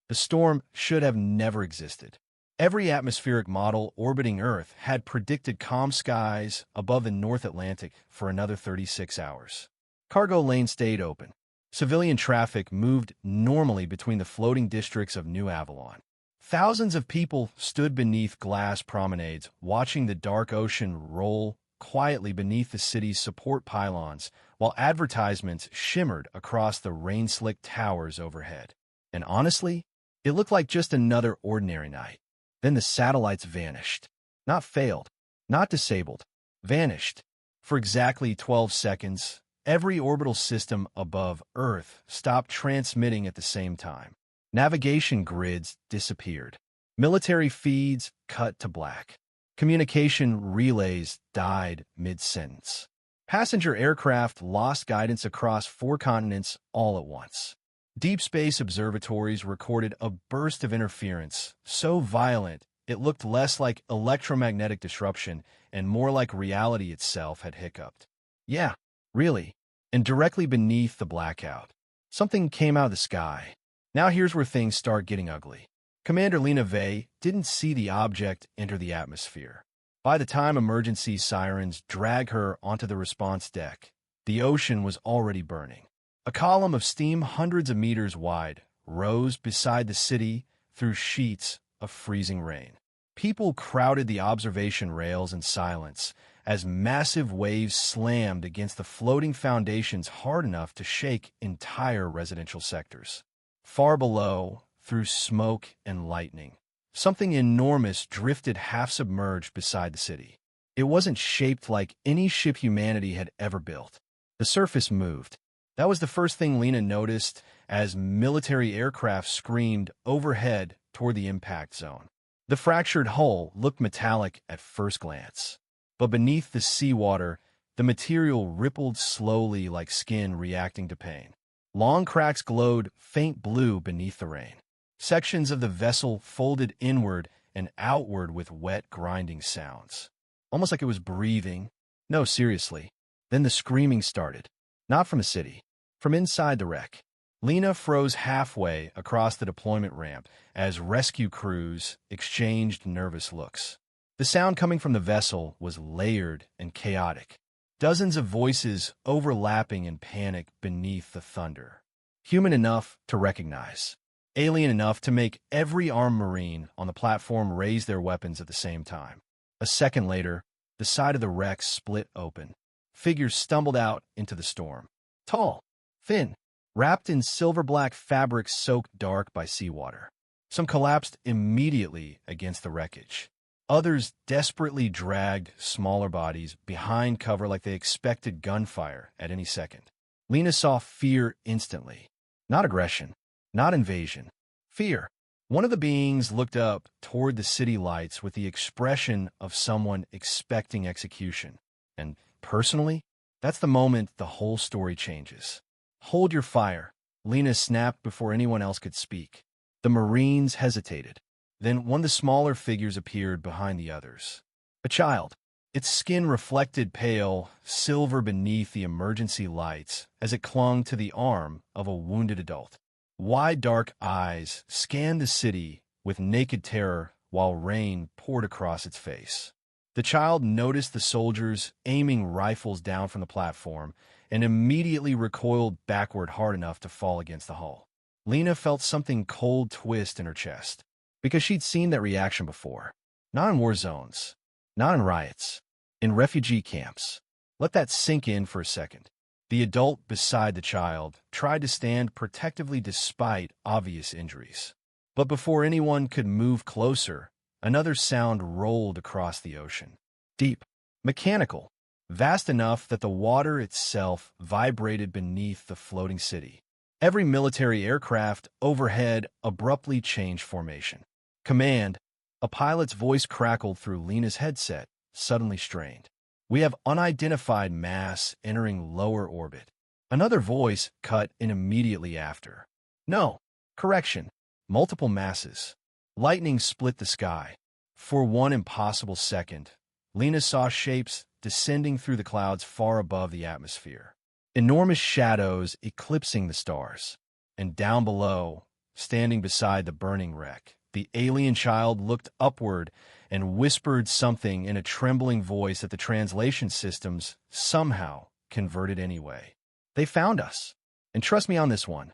The storm should have never existed. Every atmospheric model orbiting Earth had predicted calm skies above the North Atlantic for another 36 hours. Cargo lanes stayed open. Civilian traffic moved normally between the floating districts of New Avalon. Thousands of people stood beneath glass promenades, watching the dark ocean roll quietly beneath the city's support pylons, while advertisements shimmered across the rain-slicked towers overhead. And honestly, it looked like just another ordinary night. Then the satellites vanished. Not failed, not disabled, vanished. For exactly 12 seconds, every orbital system above Earth stopped transmitting at the same time. Navigation grids disappeared. Military feeds cut to black. Communication relays died mid-sentence. Passenger aircraft lost guidance across 4 continents all at once. Deep space observatories recorded a burst of interference, so violent it looked less like electromagnetic disruption and more like reality itself had hiccuped. Yeah, really. And directly beneath the blackout, something came out of the sky. Now here's where things start getting ugly. Commander Lena Vey didn't see the object enter the atmosphere. By the time emergency sirens dragged her onto the response deck, the ocean was already burning. A column of steam hundreds of meters wide rose beside the city through sheets of freezing rain. People crowded the observation rails in silence as massive waves slammed against the floating foundations hard enough to shake entire residential sectors. Far below, through smoke and lightning, something enormous drifted half-submerged beside the city. It wasn't shaped like any ship humanity had ever built. The surface moved. That was the first thing Lena noticed as military aircraft screamed overhead toward the impact zone. The fractured hull looked metallic at first glance, but beneath the seawater, the material rippled slowly like skin reacting to pain. Long cracks glowed faint blue beneath the rain. Sections of the vessel folded inward and outward with wet, grinding sounds, almost like it was breathing. No, seriously. Then the screaming started, not from the city, from inside the wreck. Lena froze halfway across the deployment ramp as rescue crews exchanged nervous looks. The sound coming from the vessel was layered and chaotic. Dozens of voices overlapping in panic beneath the thunder. Human enough to recognize. Alien enough to make every armed Marine on the platform raise their weapons at the same time. A second later, the side of the wreck split open. Figures stumbled out into the storm. Tall, thin, wrapped in silver-black fabric soaked dark by seawater. Some collapsed immediately against the wreckage. Others desperately dragged smaller bodies behind cover like they expected gunfire at any second. Lena saw fear instantly. Not aggression, not invasion. Fear. One of the beings looked up toward the city lights with the expression of someone expecting execution. And personally, that's the moment the whole story changes. Hold your fire, Lena snapped before anyone else could speak. The Marines hesitated. Then one of the smaller figures appeared behind the others. A child. Its skin reflected pale silver beneath the emergency lights as it clung to the arm of a wounded adult. Wide dark eyes scanned the city with naked terror while rain poured across its face. The child noticed the soldiers aiming rifles down from the platform and immediately recoiled backward hard enough to fall against the hull. Lena felt something cold twist in her chest, because she'd seen that reaction before. Not in war zones, not in riots, in refugee camps. Let that sink in for a second. The adult beside the child tried to stand protectively despite obvious injuries. But before anyone could move closer, another sound rolled across the ocean. Deep, mechanical, vast enough that the water itself vibrated beneath the floating city. Every military aircraft overhead abruptly changed formation. Command, a pilot's voice crackled through Lena's headset, suddenly strained. We have unidentified mass entering lower orbit. Another voice cut in immediately after. No, correction, multiple masses. Lightning split the sky. For one impossible second, Lena saw shapes descending through the clouds far above the atmosphere. Enormous shadows eclipsing the stars. And down below, standing beside the burning wreck. The alien child looked upward and whispered something in a trembling voice that the translation systems somehow converted anyway. They found us. And trust me on this one.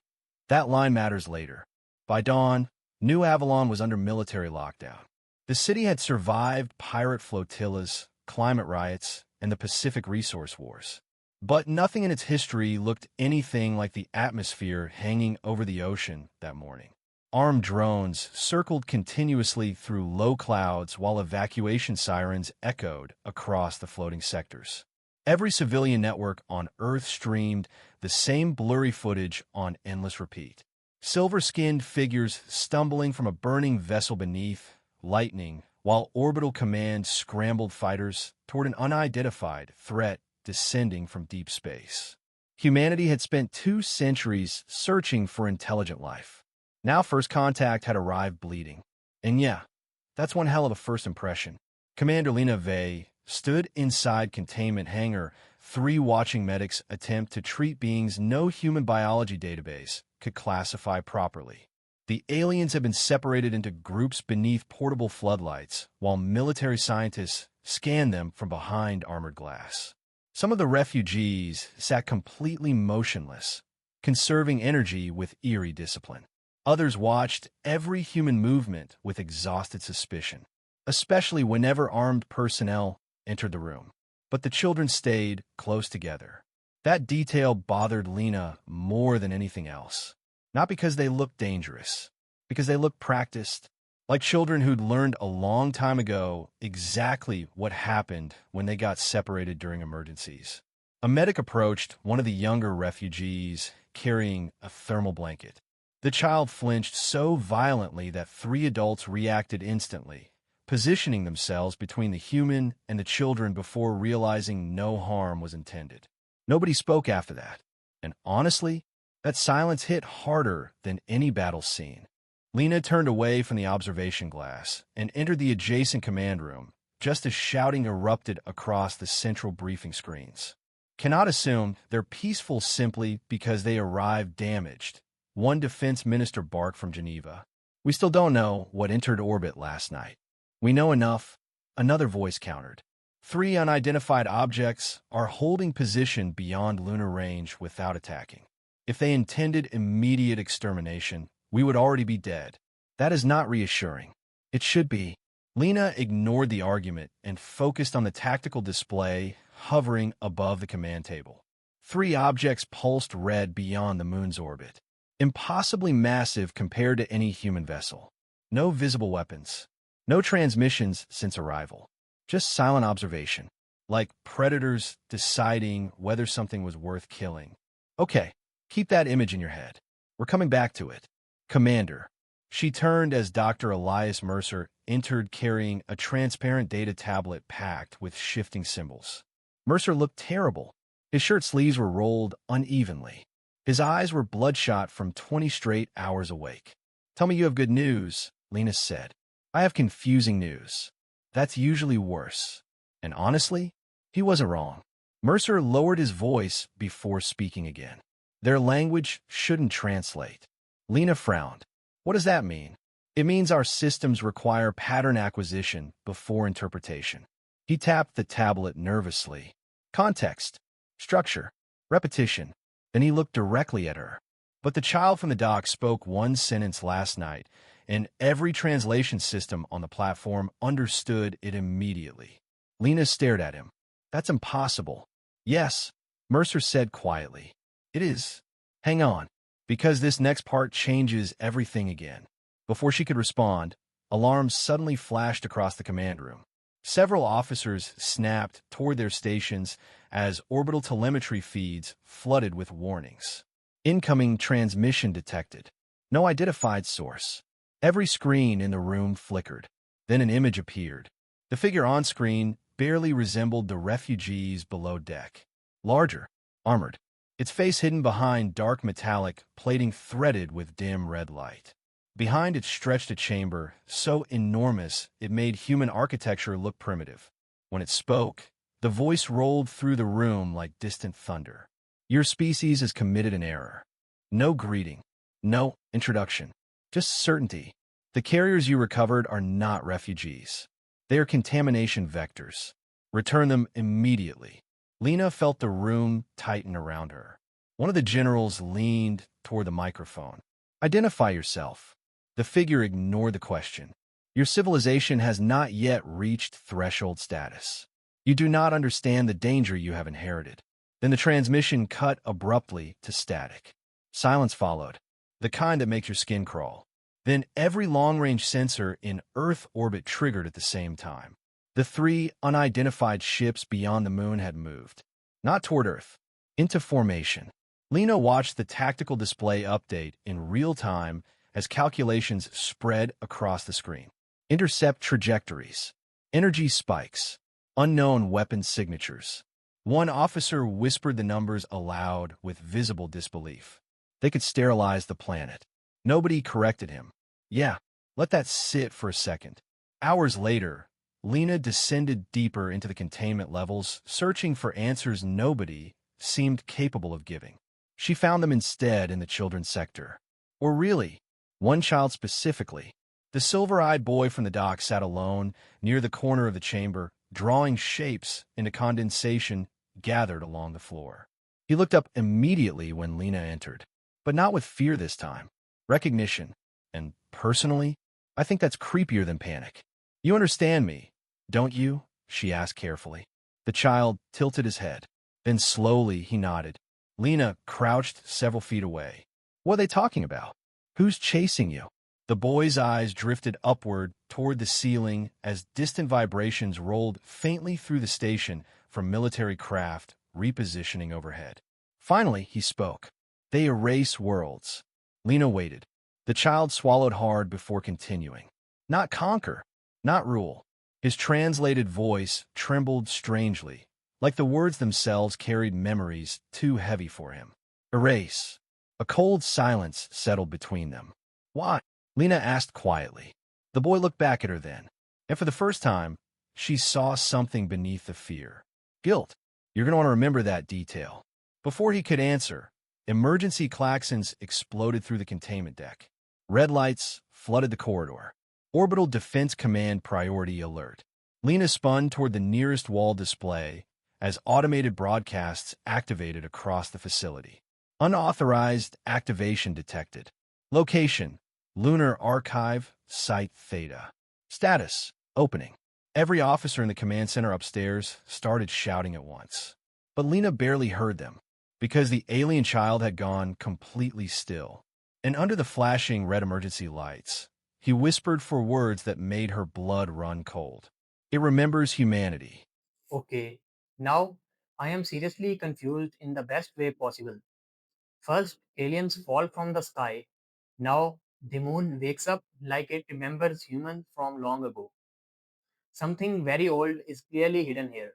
That line matters later. By dawn, New Avalon was under military lockdown. The city had survived pirate flotillas, climate riots, and the Pacific Resource Wars. But nothing in its history looked anything like the atmosphere hanging over the ocean that morning. Armed drones circled continuously through low clouds while evacuation sirens echoed across the floating sectors. Every civilian network on Earth streamed the same blurry footage on endless repeat. Silver-skinned figures stumbling from a burning vessel beneath, lightning, while orbital command scrambled fighters toward an unidentified threat descending from deep space. Humanity had spent 2 centuries searching for intelligent life. Now first contact had arrived bleeding. And yeah, that's one hell of a first impression. Commander Lena Vey stood inside containment hangar, 3 watching medics attempt to treat beings no human biology database could classify properly. The aliens had been separated into groups beneath portable floodlights, while military scientists scanned them from behind armored glass. Some of the refugees sat completely motionless, conserving energy with eerie discipline. Others watched every human movement with exhausted suspicion, especially whenever armed personnel entered the room. But the children stayed close together. That detail bothered Lena more than anything else. Not because they looked dangerous, because they looked practiced, like children who'd learned a long time ago exactly what happened when they got separated during emergencies. A medic approached one of the younger refugees carrying a thermal blanket. The child flinched so violently that 3 adults reacted instantly, positioning themselves between the human and the children before realizing no harm was intended. Nobody spoke after that, and honestly, that silence hit harder than any battle scene. Lena turned away from the observation glass and entered the adjacent command room, just as shouting erupted across the central briefing screens. Cannot assume they're peaceful simply because they arrived damaged, one defense minister barked from Geneva. We still don't know what entered orbit last night. We know enough, another voice countered. 3 unidentified objects are holding position beyond lunar range without attacking. If they intended immediate extermination, we would already be dead. That is not reassuring. It should be. Lena ignored the argument and focused on the tactical display hovering above the command table. 3 objects pulsed red beyond the moon's orbit. Impossibly massive compared to any human vessel. No visible weapons. No transmissions since arrival. Just silent observation. Like predators deciding whether something was worth killing. Okay, keep that image in your head. We're coming back to it. Commander. She turned as Dr. Elias Mercer entered carrying a transparent data tablet packed with shifting symbols. Mercer looked terrible. His shirt sleeves were rolled unevenly. His eyes were bloodshot from 20 straight hours awake. Tell me you have good news, Lena said. I have confusing news. That's usually worse. And honestly, he wasn't wrong. Mercer lowered his voice before speaking again. Their language shouldn't translate. Lena frowned. What does that mean? It means our systems require pattern acquisition before interpretation. He tapped the tablet nervously. Context, structure, repetition. Then he looked directly at her. But the child from the dock spoke one sentence last night, and every translation system on the platform understood it immediately. Lena stared at him. That's impossible. Yes, Mercer said quietly. It is. Hang on, because this next part changes everything again. Before she could respond, alarms suddenly flashed across the command room. Several officers snapped toward their stations as orbital telemetry feeds flooded with warnings. Incoming transmission detected. No identified source. Every screen in the room flickered. Then an image appeared. The figure on screen barely resembled the refugees below deck. Larger, armored, its face hidden behind dark metallic plating threaded with dim red light. Behind it stretched a chamber so enormous it made human architecture look primitive. When it spoke, the voice rolled through the room like distant thunder. Your species has committed an error. No greeting. No introduction. Just certainty. The carriers you recovered are not refugees. They are contamination vectors. Return them immediately. Lena felt the room tighten around her. One of the generals leaned toward the microphone. Identify yourself. The figure ignored the question. Your civilization has not yet reached threshold status. You do not understand the danger you have inherited. Then the transmission cut abruptly to static. Silence followed, the kind that makes your skin crawl. Then every long-range sensor in Earth orbit triggered at the same time. The 3 unidentified ships beyond the moon had moved, not toward Earth, into formation. Lena watched the tactical display update in real time as calculations spread across the screen. Intercept trajectories, energy spikes, unknown weapon signatures. One officer whispered the numbers aloud with visible disbelief. They could sterilize the planet. Nobody corrected him. Yeah, let that sit for a second. Hours later, Lena descended deeper into the containment levels, searching for answers nobody seemed capable of giving. She found them instead in the children's sector. Or really, one child specifically. The silver-eyed boy from the dock sat alone near the corner of the chamber, drawing shapes into condensation gathered along the floor. He looked up immediately when Lena entered, but not with fear this time. Recognition. And personally, I think that's creepier than panic. You understand me, don't you? She asked carefully. The child tilted his head. Then slowly he nodded. Lena crouched several feet away. What are they talking about? Who's chasing you? The boy's eyes drifted upward toward the ceiling as distant vibrations rolled faintly through the station from military craft repositioning overhead. Finally, he spoke. They erase worlds. Lena waited. The child swallowed hard before continuing. Not conquer, not rule. His translated voice trembled strangely, like the words themselves carried memories too heavy for him. Erase. A cold silence settled between them. Why? Lena asked quietly. The boy looked back at her then, and for the first time, she saw something beneath the fear. Guilt. You're going to want to remember that detail. Before he could answer, emergency klaxons exploded through the containment deck. Red lights flooded the corridor. Orbital Defense Command priority alert. Lena spun toward the nearest wall display as automated broadcasts activated across the facility. Unauthorized activation detected. Location: Lunar Archive, Site Theta. Status: opening. Every officer in the command center upstairs started shouting at once. But Lena barely heard them, because the alien child had gone completely still. And under the flashing red emergency lights, he whispered for words that made her blood run cold. It remembers humanity. Okay, now I am seriously confused in the best way possible. First, aliens fall from the sky. Now, the moon wakes up like it remembers humans from long ago. Something very old is clearly hidden here.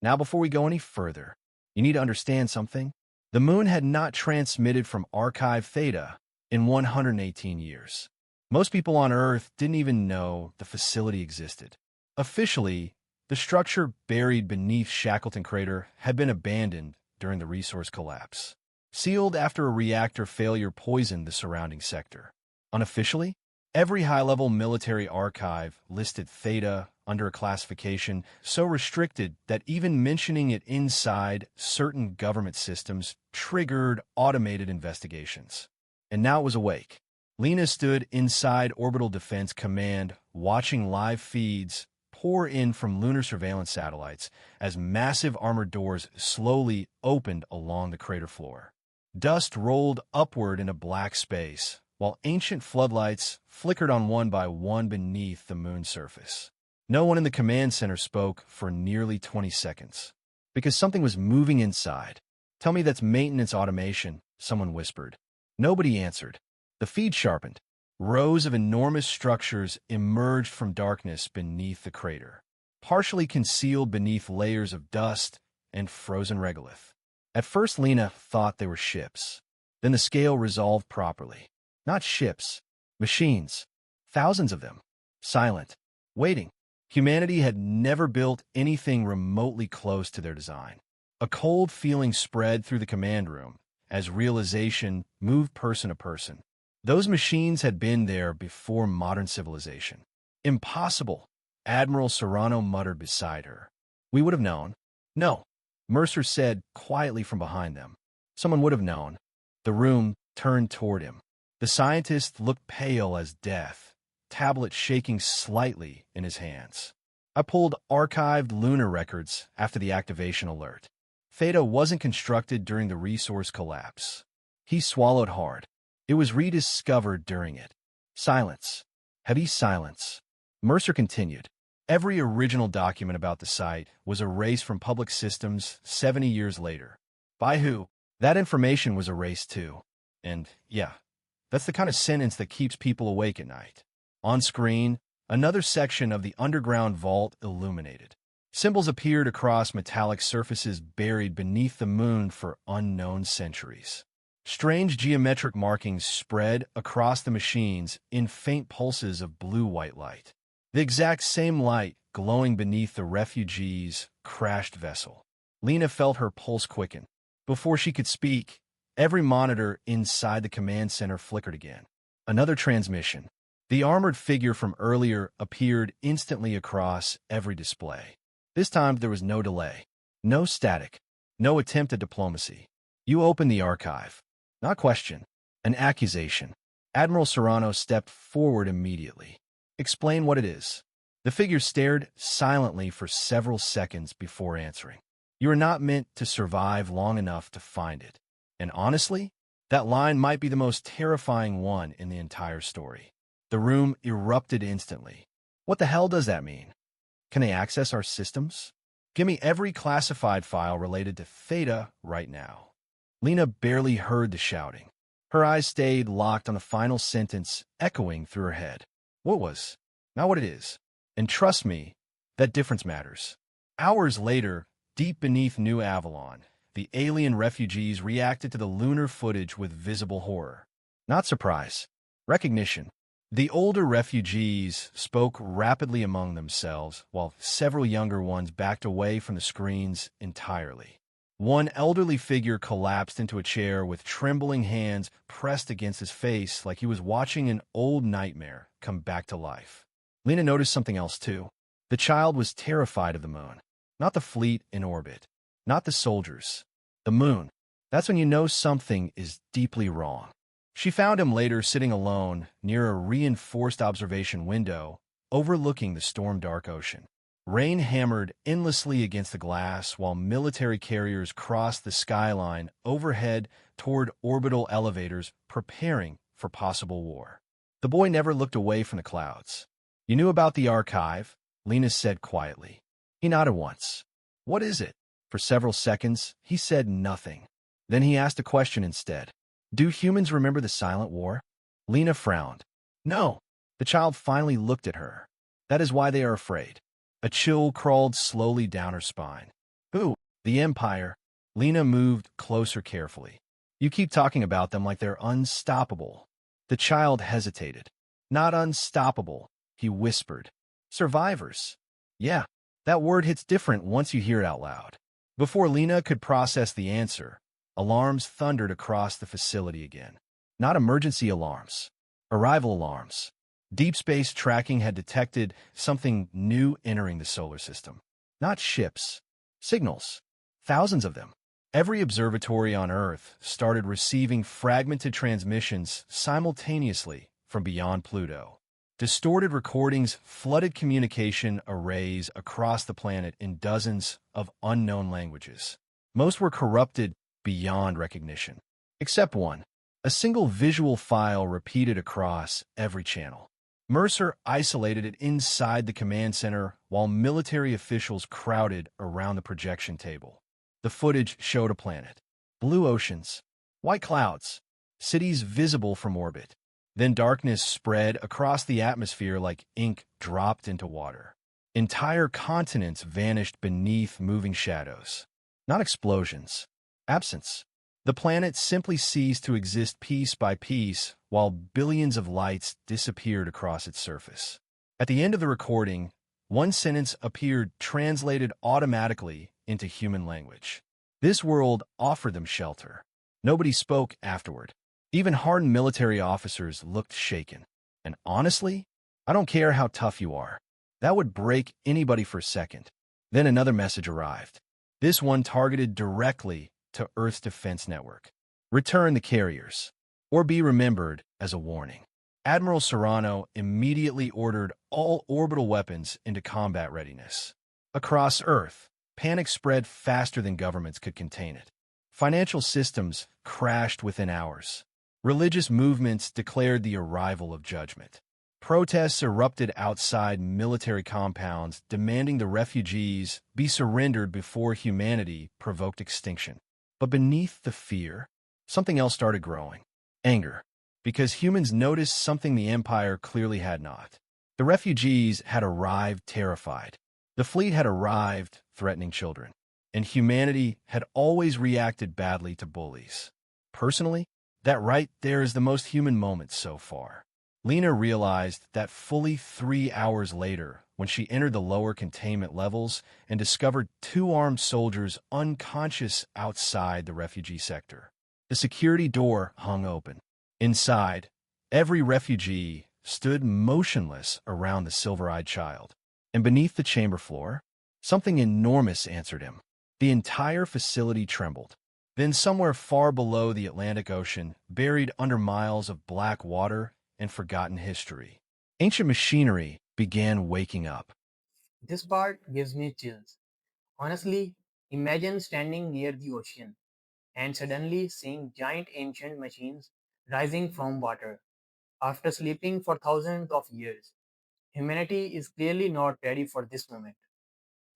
Now, before we go any further, you need to understand something. The moon had not transmitted from Archive Theta in 118 years. Most people on Earth didn't even know the facility existed. Officially, the structure buried beneath Shackleton Crater had been abandoned during the resource collapse. Sealed after a reactor failure poisoned the surrounding sector. Unofficially, every high-level military archive listed Theta under a classification so restricted that even mentioning it inside certain government systems triggered automated investigations. And now it was awake. Lena stood inside Orbital Defense Command, watching live feeds pour in from lunar surveillance satellites as massive armored doors slowly opened along the crater floor. Dust rolled upward into black space, while ancient floodlights flickered on one by one beneath the moon's surface. No one in the command center spoke for nearly 20 seconds, because something was moving inside. Tell me that's maintenance automation, someone whispered. Nobody answered. The feed sharpened. Rows of enormous structures emerged from darkness beneath the crater, partially concealed beneath layers of dust and frozen regolith. At first, Lena thought they were ships. Then the scale resolved properly. Not ships, machines. Thousands of them. Silent. Waiting. Humanity had never built anything remotely close to their design. A cold feeling spread through the command room as realization moved person to person. Those machines had been there before modern civilization. Impossible, Admiral Serrano muttered beside her. We would have known. No, Mercer said quietly from behind them. Someone would have known. The room turned toward him. The scientist looked pale as death, tablet shaking slightly in his hands. I pulled archived lunar records after the activation alert. Theta wasn't constructed during the resource collapse. He swallowed hard. It was rediscovered during it. Silence. Heavy silence. Mercer continued. Every original document about the site was erased from public systems 70 years later. By who? That information was erased too. And, yeah, that's the kind of sentence that keeps people awake at night. On screen, another section of the underground vault illuminated. Symbols appeared across metallic surfaces buried beneath the moon for unknown centuries. Strange geometric markings spread across the machines in faint pulses of blue-white light. The exact same light glowing beneath the refugees' crashed vessel. Lena felt her pulse quicken. Before she could speak, every monitor inside the command center flickered again. Another transmission. The armored figure from earlier appeared instantly across every display. This time there was no delay, no static, no attempt at diplomacy. You opened the archive. Not question, an accusation. Admiral Serrano stepped forward immediately. Explain what it is. The figure stared silently for several seconds before answering. You are not meant to survive long enough to find it. And honestly, that line might be the most terrifying one in the entire story. The room erupted instantly. What the hell does that mean? Can they access our systems? Give me every classified file related to Theta right now. Lena barely heard the shouting. Her eyes stayed locked on the final sentence echoing through her head. What was? Not what it is. And trust me, that difference matters. Hours later, deep beneath New Avalon, the alien refugees reacted to the lunar footage with visible horror. Not surprise. Recognition. The older refugees spoke rapidly among themselves, while several younger ones backed away from the screens entirely. One elderly figure collapsed into a chair with trembling hands pressed against his face like he was watching an old nightmare come back to life. Lena noticed something else too. The child was terrified of the moon. Not the fleet in orbit. Not the soldiers. The moon. That's when you know something is deeply wrong. She found him later sitting alone near a reinforced observation window overlooking the storm-dark ocean. Rain hammered endlessly against the glass while military carriers crossed the skyline overhead toward orbital elevators preparing for possible war. The boy never looked away from the clouds. You knew about the archive, Lena said quietly. He nodded once. What is it? For several seconds, he said nothing. Then he asked a question instead. Do humans remember the Silent War? Lena frowned. No. The child finally looked at her. That is why they are afraid. A chill crawled slowly down her spine. Who? The Empire. Lena moved closer carefully. You keep talking about them like they're unstoppable. The child hesitated. Not unstoppable, he whispered. Survivors. Yeah, that word hits different once you hear it out loud. Before Lena could process the answer, alarms thundered across the facility again. Not emergency alarms. Arrival alarms. Deep space tracking had detected something new entering the solar system. Not ships. Signals. Thousands of them. Every observatory on Earth started receiving fragmented transmissions simultaneously from beyond Pluto. Distorted recordings flooded communication arrays across the planet in dozens of unknown languages. Most were corrupted beyond recognition. Except one. A single visual file repeated across every channel. Mercer isolated it inside the command center while military officials crowded around the projection table. The footage showed a planet. Blue oceans. White clouds. Cities visible from orbit. Then darkness spread across the atmosphere like ink dropped into water. Entire continents vanished beneath moving shadows. Not explosions. Absence. The planet simply ceased to exist piece by piece while billions of lights disappeared across its surface. At the end of the recording, one sentence appeared translated automatically into human language. This world offered them shelter. Nobody spoke afterward. Even hardened military officers looked shaken. And honestly, I don't care how tough you are. That would break anybody for a second. Then another message arrived. This one targeted directly to Earth's defense network. Return the carriers, or be remembered as a warning. Admiral Serrano immediately ordered all orbital weapons into combat readiness. Across Earth, panic spread faster than governments could contain it. Financial systems crashed within hours. Religious movements declared the arrival of judgment. Protests erupted outside military compounds, demanding the refugees be surrendered before humanity provoked extinction. But beneath the fear, something else started growing. Anger. Because humans noticed something the Empire clearly had not. The refugees had arrived terrified. The fleet had arrived threatening children. And humanity had always reacted badly to bullies. Personally, that right there is the most human moment so far. Lena realized that fully 3 hours later, when she entered the lower containment levels and discovered 2 armed soldiers unconscious outside the refugee sector. The security door hung open. Inside, every refugee stood motionless around the silver-eyed child. And beneath the chamber floor, something enormous answered him. The entire facility trembled. Then somewhere far below the Atlantic Ocean, buried under miles of black water and forgotten history, ancient machinery began waking up. This part gives me chills. Honestly, imagine standing near the ocean and suddenly seeing giant ancient machines rising from water. After sleeping for thousands of years, humanity is clearly not ready for this moment.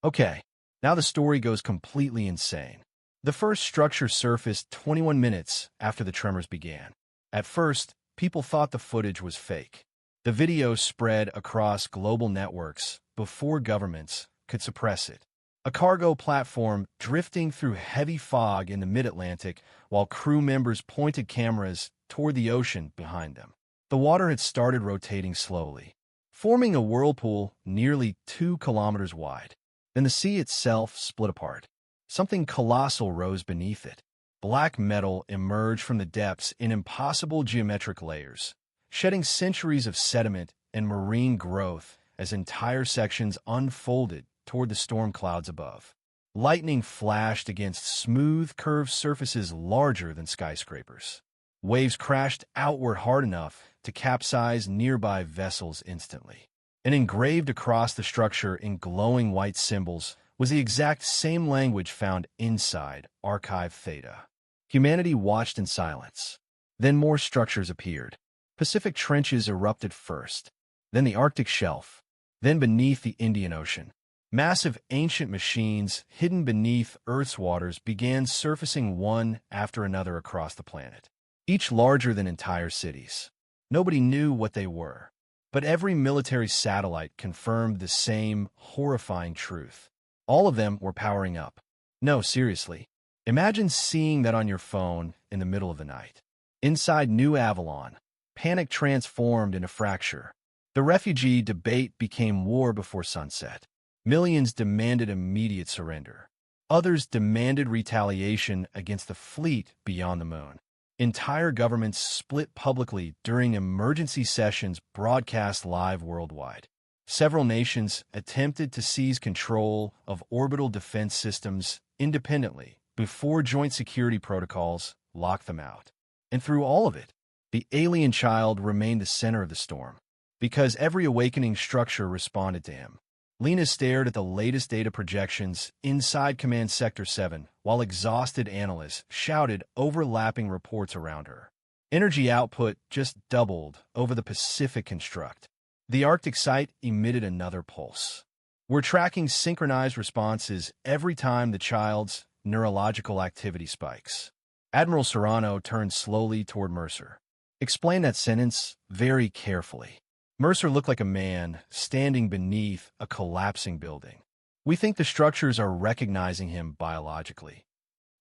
Okay, now the story goes completely insane. The first structure surfaced 21 minutes after the tremors began. At first, people thought the footage was fake. The video spread across global networks before governments could suppress it. A cargo platform drifting through heavy fog in the mid-Atlantic while crew members pointed cameras toward the ocean behind them. The water had started rotating slowly, forming a whirlpool nearly 2 kilometers wide. Then the sea itself split apart. Something colossal rose beneath it. Black metal emerged from the depths in impossible geometric layers, shedding centuries of sediment and marine growth as entire sections unfolded toward the storm clouds above. Lightning flashed against smooth, curved surfaces larger than skyscrapers. Waves crashed outward hard enough to capsize nearby vessels instantly. And engraved across the structure in glowing white symbols was the exact same language found inside Archive Theta. Humanity watched in silence. Then more structures appeared. Pacific trenches erupted first, then the Arctic shelf, then beneath the Indian Ocean. Massive ancient machines hidden beneath Earth's waters began surfacing one after another across the planet, each larger than entire cities. Nobody knew what they were, but every military satellite confirmed the same horrifying truth. All of them were powering up. No, seriously. Imagine seeing that on your phone in the middle of the night. Inside New Avalon, panic transformed into fracture. The refugee debate became war before sunset. Millions demanded immediate surrender. Others demanded retaliation against the fleet beyond the moon. Entire governments split publicly during emergency sessions broadcast live worldwide. Several nations attempted to seize control of orbital defense systems independently before joint security protocols locked them out. And through all of it, the alien child remained the center of the storm, because every awakening structure responded to him. Lena stared at the latest data projections inside Command Sector 7, while exhausted analysts shouted overlapping reports around her. Energy output just doubled over the Pacific construct. The Arctic site emitted another pulse. We're tracking synchronized responses every time the child's neurological activity spikes. Admiral Serrano turned slowly toward Mercer. Explain that sentence very carefully. Mercer looked like a man standing beneath a collapsing building. We think the structures are recognizing him biologically.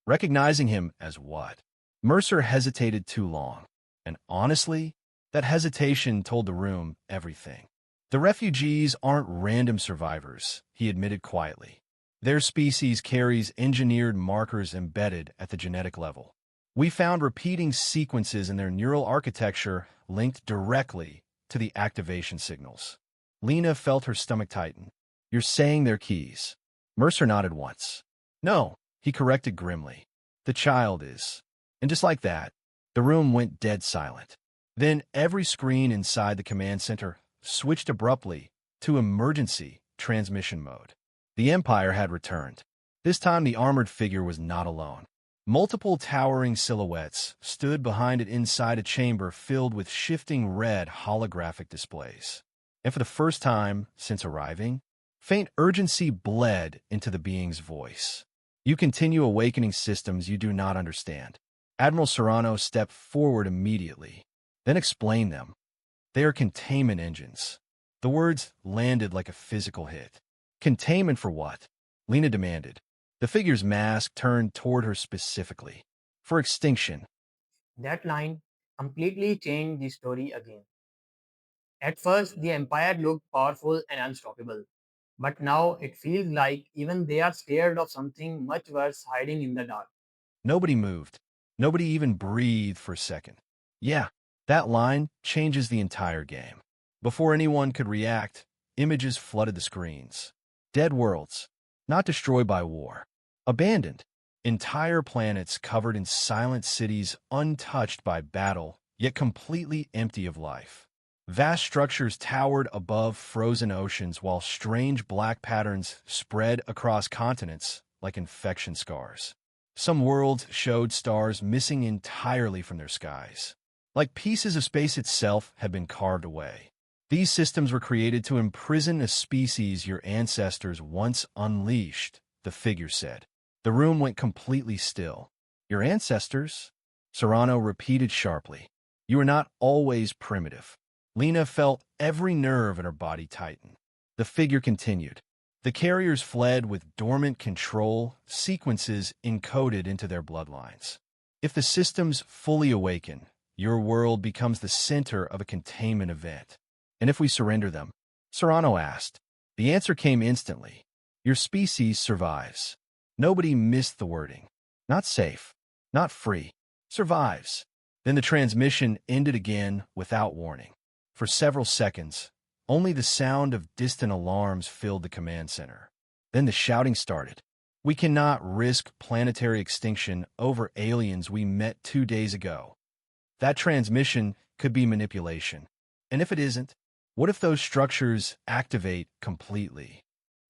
Recognizing him as what? Mercer hesitated too long, and honestly, that hesitation told the room everything. The refugees aren't random survivors, he admitted quietly. Their species carries engineered markers embedded at the genetic level. We found repeating sequences in their neural architecture linked directly to the activation signals. Lena felt her stomach tighten. You're saying they're keys. Mercer nodded once. No, he corrected grimly. The child is. And just like that, the room went dead silent. Then every screen inside the command center switched abruptly to emergency transmission mode. The Empire had returned. This time the armored figure was not alone. Multiple towering silhouettes stood behind it inside a chamber filled with shifting red holographic displays. And for the first time since arriving, faint urgency bled into the being's voice. You continue awakening systems you do not understand. Admiral Serrano stepped forward immediately, then explained them. They are containment engines. The words landed like a physical hit. Containment for what? Lena demanded. The figure's mask turned toward her specifically. For extinction. That line completely changed the story again. At first, the Empire looked powerful and unstoppable, but now it feels like even they are scared of something much worse hiding in the dark. Nobody moved. Nobody even breathed for a second. Yeah, that line changes the entire game. Before anyone could react, images flooded the screens. Dead worlds, not destroyed by war. Abandoned. Entire planets covered in silent cities untouched by battle, yet completely empty of life. Vast structures towered above frozen oceans while strange black patterns spread across continents like infection scars. Some worlds showed stars missing entirely from their skies. Like pieces of space itself had been carved away. These systems were created to imprison a species your ancestors once unleashed, the figure said. The room went completely still. Your ancestors? Serrano repeated sharply. You are not always primitive. Lena felt every nerve in her body tighten. The figure continued. The carriers fled with dormant control sequences encoded into their bloodlines. If the systems fully awaken, your world becomes the center of a containment event. And if we surrender them? Serrano asked. The answer came instantly. Your species survives. Nobody missed the wording. Not safe. Not free. Survives. Then the transmission ended again without warning. For several seconds, only the sound of distant alarms filled the command center. Then the shouting started. We cannot risk planetary extinction over aliens we met 2 days ago. That transmission could be manipulation. And if it isn't, what if those structures activate completely?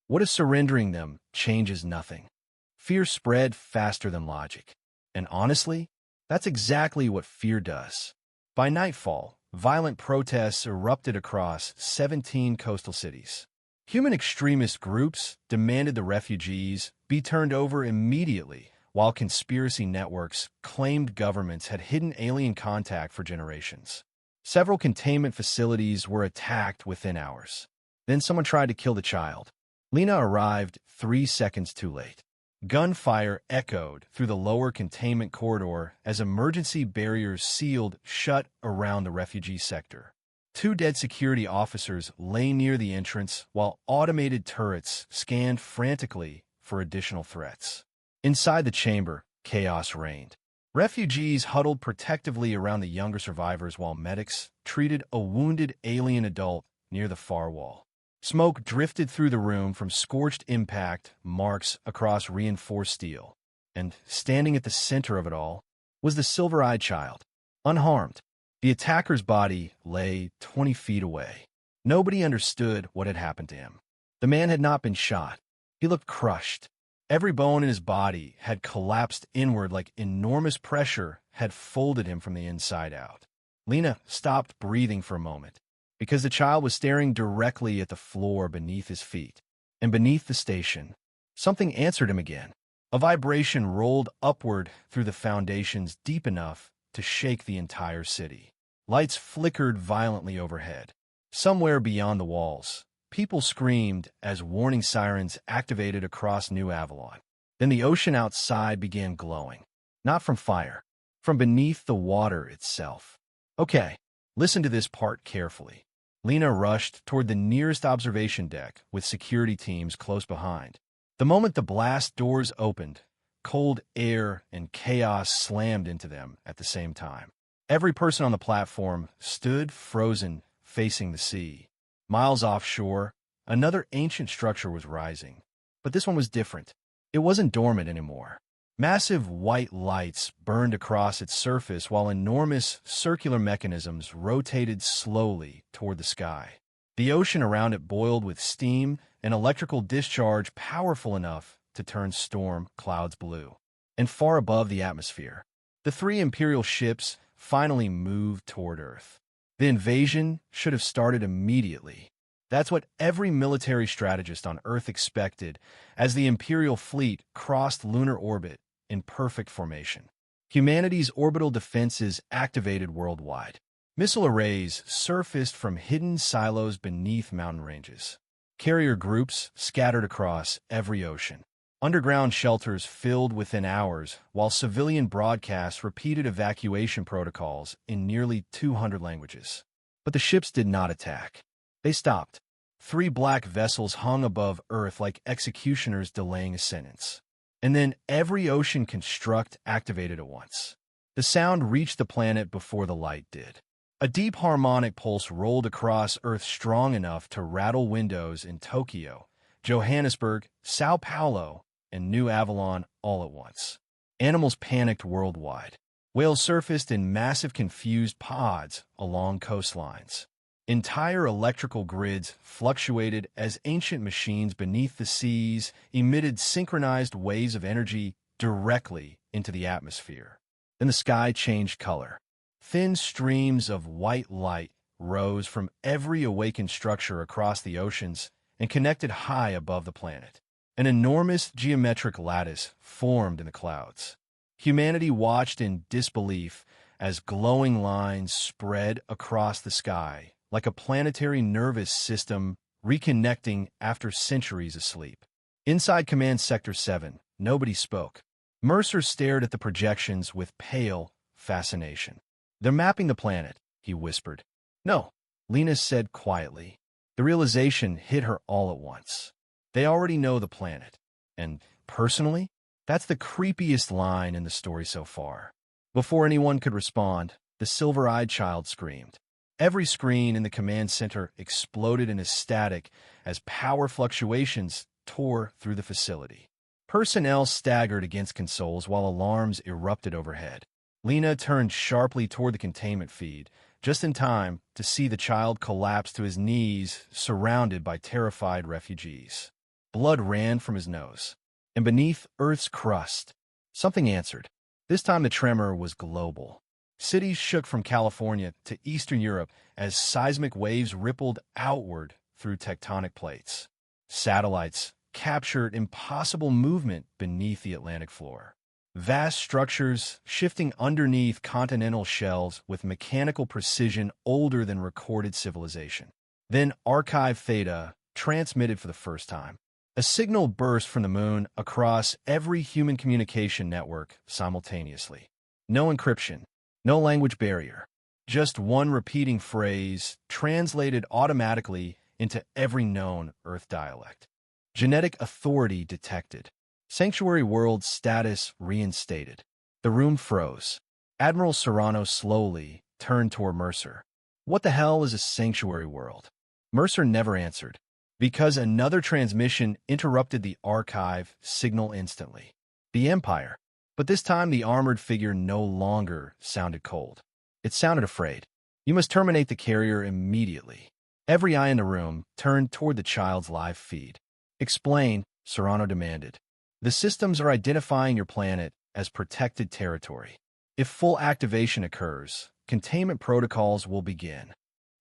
What if surrendering them changes nothing? Fear spread faster than logic. And honestly, that's exactly what fear does. By nightfall, violent protests erupted across 17 coastal cities. Human extremist groups demanded the refugees be turned over immediately, while conspiracy networks claimed governments had hidden alien contact for generations. Several containment facilities were attacked within hours. Then someone tried to kill the child. Lena arrived 3 seconds too late. Gunfire echoed through the lower containment corridor as emergency barriers sealed shut around the refugee sector. 2 dead security officers lay near the entrance while automated turrets scanned frantically for additional threats. Inside the chamber, chaos reigned. Refugees huddled protectively around the younger survivors while medics treated a wounded alien adult near the far wall. Smoke drifted through the room from scorched impact marks across reinforced steel. And standing at the center of it all was the silver-eyed child, unharmed. The attacker's body lay 20 feet away. Nobody understood what had happened to him. The man had not been shot. He looked crushed. Every bone in his body had collapsed inward like enormous pressure had folded him from the inside out. Lena stopped breathing for a moment, because the child was staring directly at the floor beneath his feet. And beneath the station, something answered him again. A vibration rolled upward through the foundations deep enough to shake the entire city. Lights flickered violently overhead. Somewhere beyond the walls, people screamed as warning sirens activated across New Avalon. Then the ocean outside began glowing. Not from fire, from beneath the water itself. Okay, listen to this part carefully. Lena rushed toward the nearest observation deck with security teams close behind. The moment the blast doors opened, cold air and chaos slammed into them at the same time. Every person on the platform stood frozen, facing the sea. Miles offshore, another ancient structure was rising. But this one was different. It wasn't dormant anymore. Massive white lights burned across its surface while enormous circular mechanisms rotated slowly toward the sky. The ocean around it boiled with steam, an electrical discharge powerful enough to turn storm clouds blue. And far above the atmosphere, the three Imperial ships finally moved toward Earth. The invasion should have started immediately. That's what every military strategist on Earth expected as the Imperial fleet crossed lunar orbit in perfect formation. Humanity's orbital defenses activated worldwide. Missile arrays surfaced from hidden silos beneath mountain ranges. Carrier groups scattered across every ocean. Underground shelters filled within hours, while civilian broadcasts repeated evacuation protocols in nearly 200 languages. But the ships did not attack. They stopped. 3 black vessels hung above Earth like executioners delaying a sentence. And then every ocean construct activated at once. The sound reached the planet before the light did. A deep harmonic pulse rolled across Earth strong enough to rattle windows in Tokyo, Johannesburg, Sao Paulo, and New Avalon all at once. Animals panicked worldwide. Whales surfaced in massive confused pods along coastlines. Entire electrical grids fluctuated as ancient machines beneath the seas emitted synchronized waves of energy directly into the atmosphere. Then the sky changed color. Thin streams of white light rose from every awakened structure across the oceans and connected high above the planet. An enormous geometric lattice formed in the clouds. Humanity watched in disbelief as glowing lines spread across the sky, like a planetary nervous system reconnecting after centuries of sleep. Inside Command Sector 7, nobody spoke. Mercer stared at the projections with pale fascination. "They're mapping the planet," he whispered. "No," Lena said quietly. The realization hit her all at once. They already know the planet. And, personally, that's the creepiest line in the story so far. Before anyone could respond, the silver-eyed child screamed. Every screen in the command center exploded in a static as power fluctuations tore through the facility. Personnel staggered against consoles while alarms erupted overhead. Lena turned sharply toward the containment feed, just in time to see the child collapse to his knees, surrounded by terrified refugees. Blood ran from his nose. And beneath Earth's crust, something answered. This time the tremor was global. Cities shook from California to Eastern Europe as seismic waves rippled outward through tectonic plates. Satellites captured impossible movement beneath the Atlantic floor. Vast structures shifting underneath continental shelves with mechanical precision older than recorded civilization. Then Archive Theta transmitted for the first time. A signal burst from the moon across every human communication network simultaneously. No encryption, no language barrier, just one repeating phrase translated automatically into every known Earth dialect. Genetic authority detected. Sanctuary world status reinstated. The room froze. Admiral Serrano slowly turned toward Mercer. "What the hell is a sanctuary world?" Mercer never answered, because another transmission interrupted the archive signal instantly. The Empire. But this time the armored figure no longer sounded cold. It sounded afraid. "You must terminate the carrier immediately." Every eye in the room turned toward the child's live feed. "Explain," Serrano demanded. "The systems are identifying your planet as protected territory. If full activation occurs, containment protocols will begin."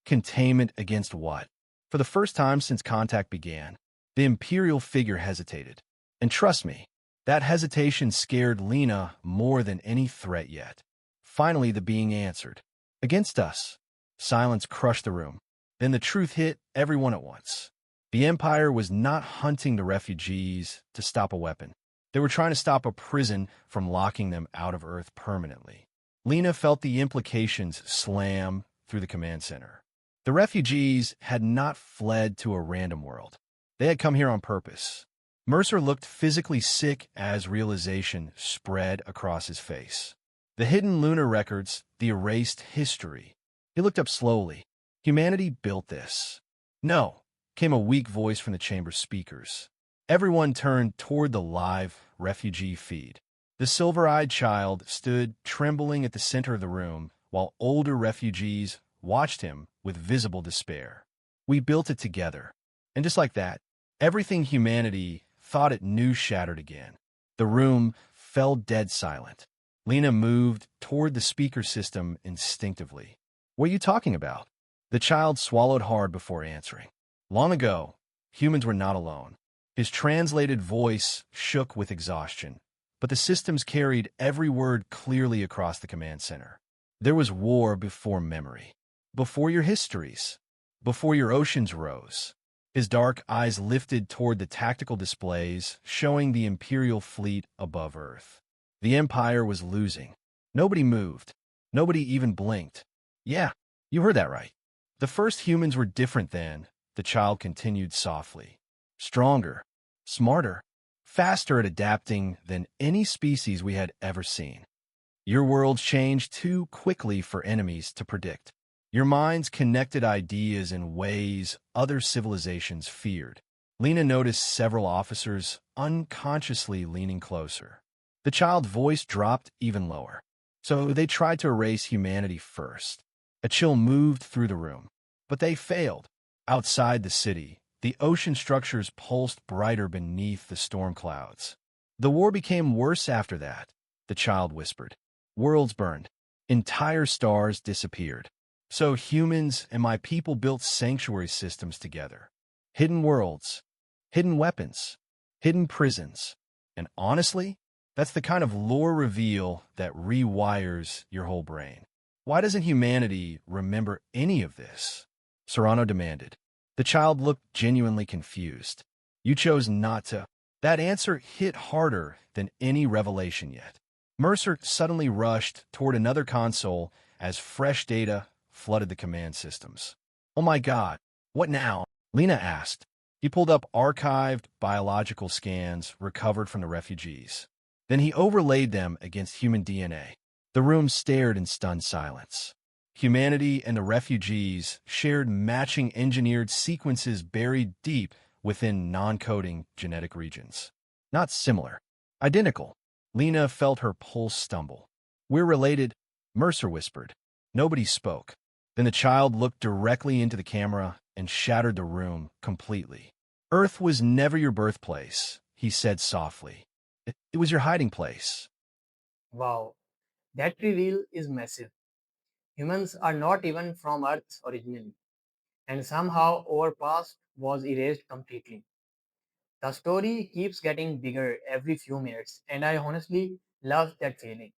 Containment against what? For the first time since contact began, the Imperial figure hesitated. And trust me, that hesitation scared Lena more than any threat yet. Finally, the being answered. "Against us." Silence crushed the room. Then the truth hit everyone at once. The Empire was not hunting the refugees to stop a weapon. They were trying to stop a prison from locking them out of Earth permanently. Lena felt the implications slam through the command center. The refugees had not fled to a random world. They had come here on purpose. Mercer looked physically sick as realization spread across his face. The hidden lunar records, the erased history. He looked up slowly. Humanity built this. No, came a weak voice from the chamber's speakers. Everyone turned toward the live refugee feed. The silver-eyed child stood trembling at the center of the room, while older refugees watched him with visible despair. We built it together. And just like that, everything humanity thought it knew shattered again. The room fell dead silent. Lena moved toward the speaker system instinctively. What are you talking about? The child swallowed hard before answering. Long ago, humans were not alone. His translated voice shook with exhaustion, but the systems carried every word clearly across the command center. There was war before memory, before your histories, before your oceans rose. His dark eyes lifted toward the tactical displays, showing the Imperial fleet above Earth. The Empire was losing. Nobody moved. Nobody even blinked. Yeah, you heard that right. The first humans were different then, the child continued softly. Stronger, smarter, faster at adapting than any species we had ever seen. Your world changed too quickly for enemies to predict. Your minds connected ideas in ways other civilizations feared. Lena noticed several officers unconsciously leaning closer. The child's voice dropped even lower. So they tried to erase humanity first. A chill moved through the room. But they failed. Outside the city, the ocean structures pulsed brighter beneath the storm clouds. The war became worse after that, the child whispered. Worlds burned. Entire stars disappeared. So humans and my people built sanctuary systems together. Hidden worlds, hidden weapons, hidden prisons. And honestly, that's the kind of lore reveal that rewires your whole brain. Why doesn't humanity remember any of this? Serrano demanded. The child looked genuinely confused. You chose not to. That answer hit harder than any revelation yet. Mercer suddenly rushed toward another console as fresh data flooded the command systems. Oh my God, what now? Lena asked. He pulled up archived biological scans recovered from the refugees. Then he overlaid them against human DNA. The room stared in stunned silence. Humanity and the refugees shared matching engineered sequences buried deep within non-coding genetic regions. Not similar. Identical. Lena felt her pulse stumble. We're related, Mercer whispered. Nobody spoke. Then the child looked directly into the camera and shattered the room completely. Earth was never your birthplace, he said softly. It was your hiding place. Wow, that reveal is massive. Humans are not even from Earth originally, and somehow our past was erased completely. The story keeps getting bigger every few minutes, and I honestly love that feeling.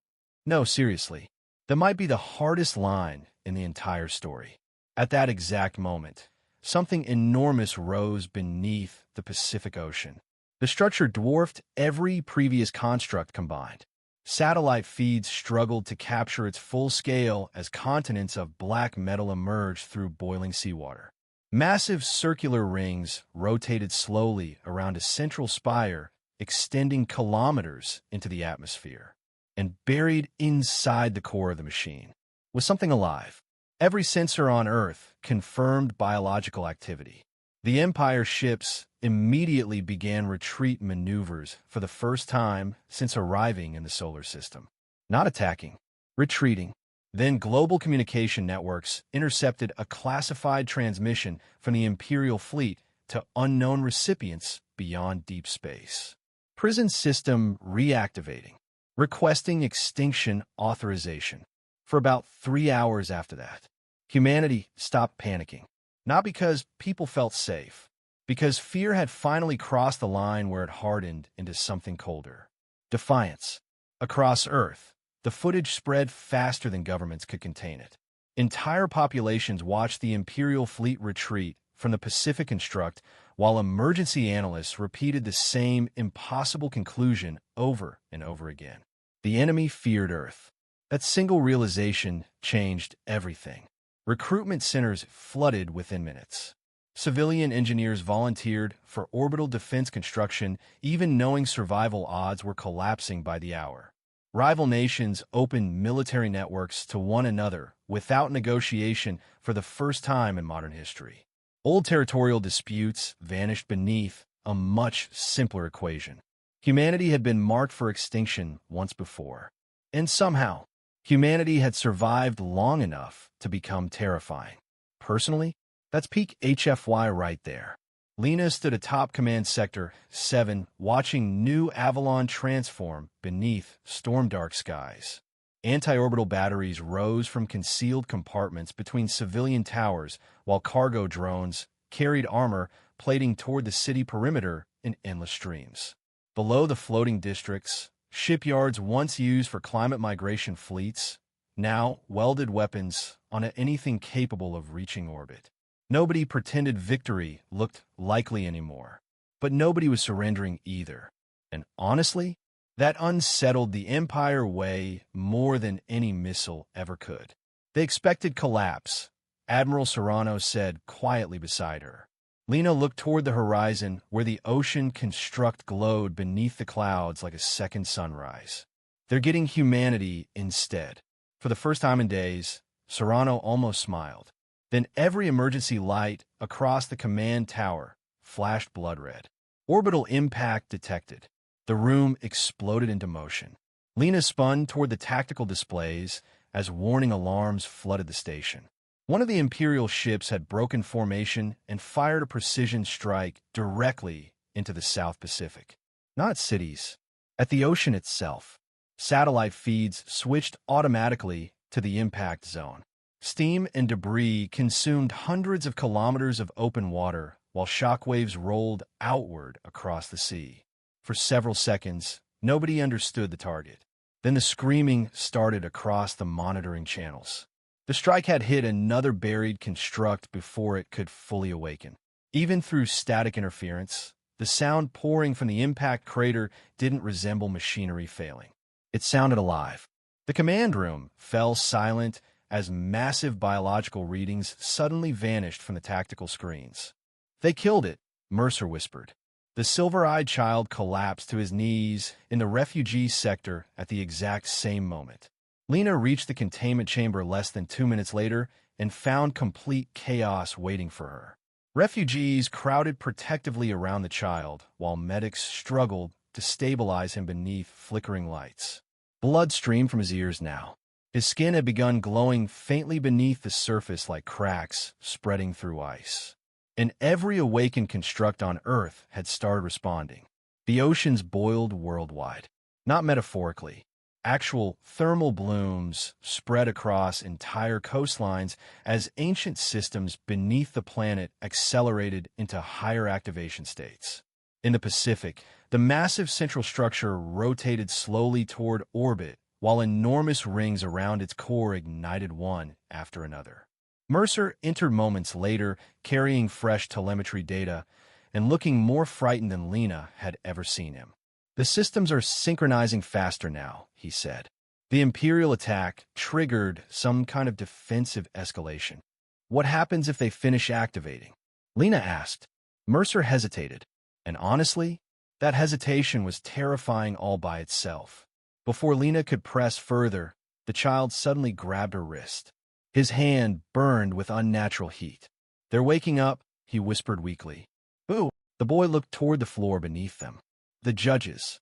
No, seriously. That might be the hardest line in the entire story. At that exact moment, something enormous rose beneath the Pacific Ocean. The structure dwarfed every previous construct combined. Satellite feeds struggled to capture its full scale as continents of black metal emerged through boiling seawater. Massive circular rings rotated slowly around a central spire, extending kilometers into the atmosphere. And buried inside the core of the machine was something alive. Every sensor on Earth confirmed biological activity. The Empire ships immediately began retreat maneuvers for the first time since arriving in the solar system. Not attacking, retreating. Then global communication networks intercepted a classified transmission from the Imperial fleet to unknown recipients beyond deep space. Prison system reactivating, requesting extinction authorization. For about 3 hours after that, humanity stopped panicking. Not because people felt safe, because fear had finally crossed the line where it hardened into something colder. Defiance. Across Earth, the footage spread faster than governments could contain it. Entire populations watched the Imperial fleet retreat from the Pacific Construct while emergency analysts repeated the same impossible conclusion over and over again. The enemy feared Earth. That single realization changed everything. Recruitment centers flooded within minutes. Civilian engineers volunteered for orbital defense construction, even knowing survival odds were collapsing by the hour. Rival nations opened military networks to one another without negotiation for the first time in modern history. Old territorial disputes vanished beneath a much simpler equation. Humanity had been marked for extinction once before, and somehow, humanity had survived long enough to become terrifying. Personally, that's peak HFY right there. Lena stood atop Command Sector 7, watching New Avalon transform beneath storm-dark skies. Anti-orbital batteries rose from concealed compartments between civilian towers, while cargo drones carried armor plating toward the city perimeter in endless streams. Below the floating districts, shipyards once used for climate migration fleets now welded weapons on anything capable of reaching orbit. Nobody pretended victory looked likely anymore, but nobody was surrendering either. And honestly, that unsettled the Empire way more than any missile ever could. They expected collapse, Admiral Serrano said quietly beside her. Lena looked toward the horizon where the ocean construct glowed beneath the clouds like a second sunrise. They're getting humanity instead. For the first time in days, Serrano almost smiled. Then every emergency light across the command tower flashed blood red. Orbital impact detected. The room exploded into motion. Lena spun toward the tactical displays as warning alarms flooded the station. One of the Imperial ships had broken formation and fired a precision strike directly into the South Pacific. Not cities, at the ocean itself. Satellite feeds switched automatically to the impact zone. Steam and debris consumed hundreds of kilometers of open water while shockwaves rolled outward across the sea. For several seconds, nobody understood the target. Then the screaming started across the monitoring channels. The strike had hit another buried construct before it could fully awaken. Even through static interference, the sound pouring from the impact crater didn't resemble machinery failing. It sounded alive. The command room fell silent as massive biological readings suddenly vanished from the tactical screens. "They killed it," Mercer whispered. The silver-eyed child collapsed to his knees in the refugee sector at the exact same moment. Lena reached the containment chamber less than 2 minutes later and found complete chaos waiting for her. Refugees crowded protectively around the child, while medics struggled to stabilize him beneath flickering lights. Blood streamed from his ears now. His skin had begun glowing faintly beneath the surface like cracks spreading through ice. And every awakened construct on Earth had started responding. The oceans boiled worldwide. Not metaphorically. Actual thermal blooms spread across entire coastlines as ancient systems beneath the planet accelerated into higher activation states. In the Pacific, the massive central structure rotated slowly toward orbit, while enormous rings around its core ignited one after another. Mercer entered moments later, carrying fresh telemetry data and looking more frightened than Lena had ever seen him. "The systems are synchronizing faster now," he said. "The Imperial attack triggered some kind of defensive escalation. What happens if they finish activating?" Lena asked. Mercer hesitated, and honestly, that hesitation was terrifying all by itself. Before Lena could press further, the child suddenly grabbed her wrist. His hand burned with unnatural heat. "They're waking up," he whispered weakly. "Boo!" The boy looked toward the floor beneath them. The judges.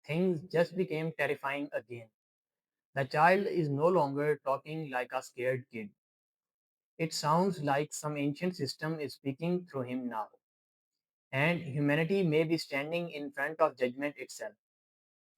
Things just became terrifying again. The child is no longer talking like a scared kid. It sounds like some ancient system is speaking through him now. And humanity may be standing in front of judgment itself.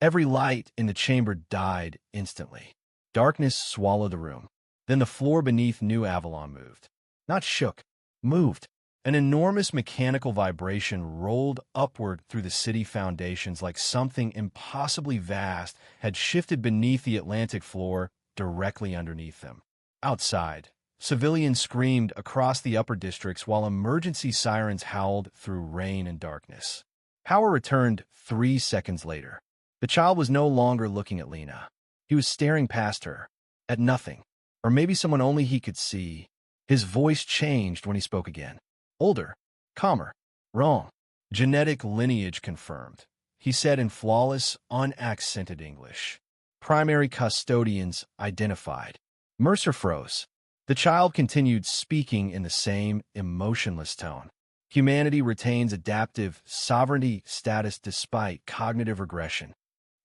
Every light in the chamber died instantly. Darkness swallowed the room. Then the floor beneath New Avalon moved. Not shook, moved. An enormous mechanical vibration rolled upward through the city foundations like something impossibly vast had shifted beneath the Atlantic floor directly underneath them. Outside, civilians screamed across the upper districts while emergency sirens howled through rain and darkness. Power returned 3 seconds later. The child was no longer looking at Lena. He was staring past her, at nothing, or maybe someone only he could see. His voice changed when he spoke again. Older. Calmer. Wrong. Genetic lineage confirmed, he said in flawless, unaccented English. Primary custodians identified. Mercer froze. The child continued speaking in the same emotionless tone. Humanity retains adaptive sovereignty status despite cognitive regression.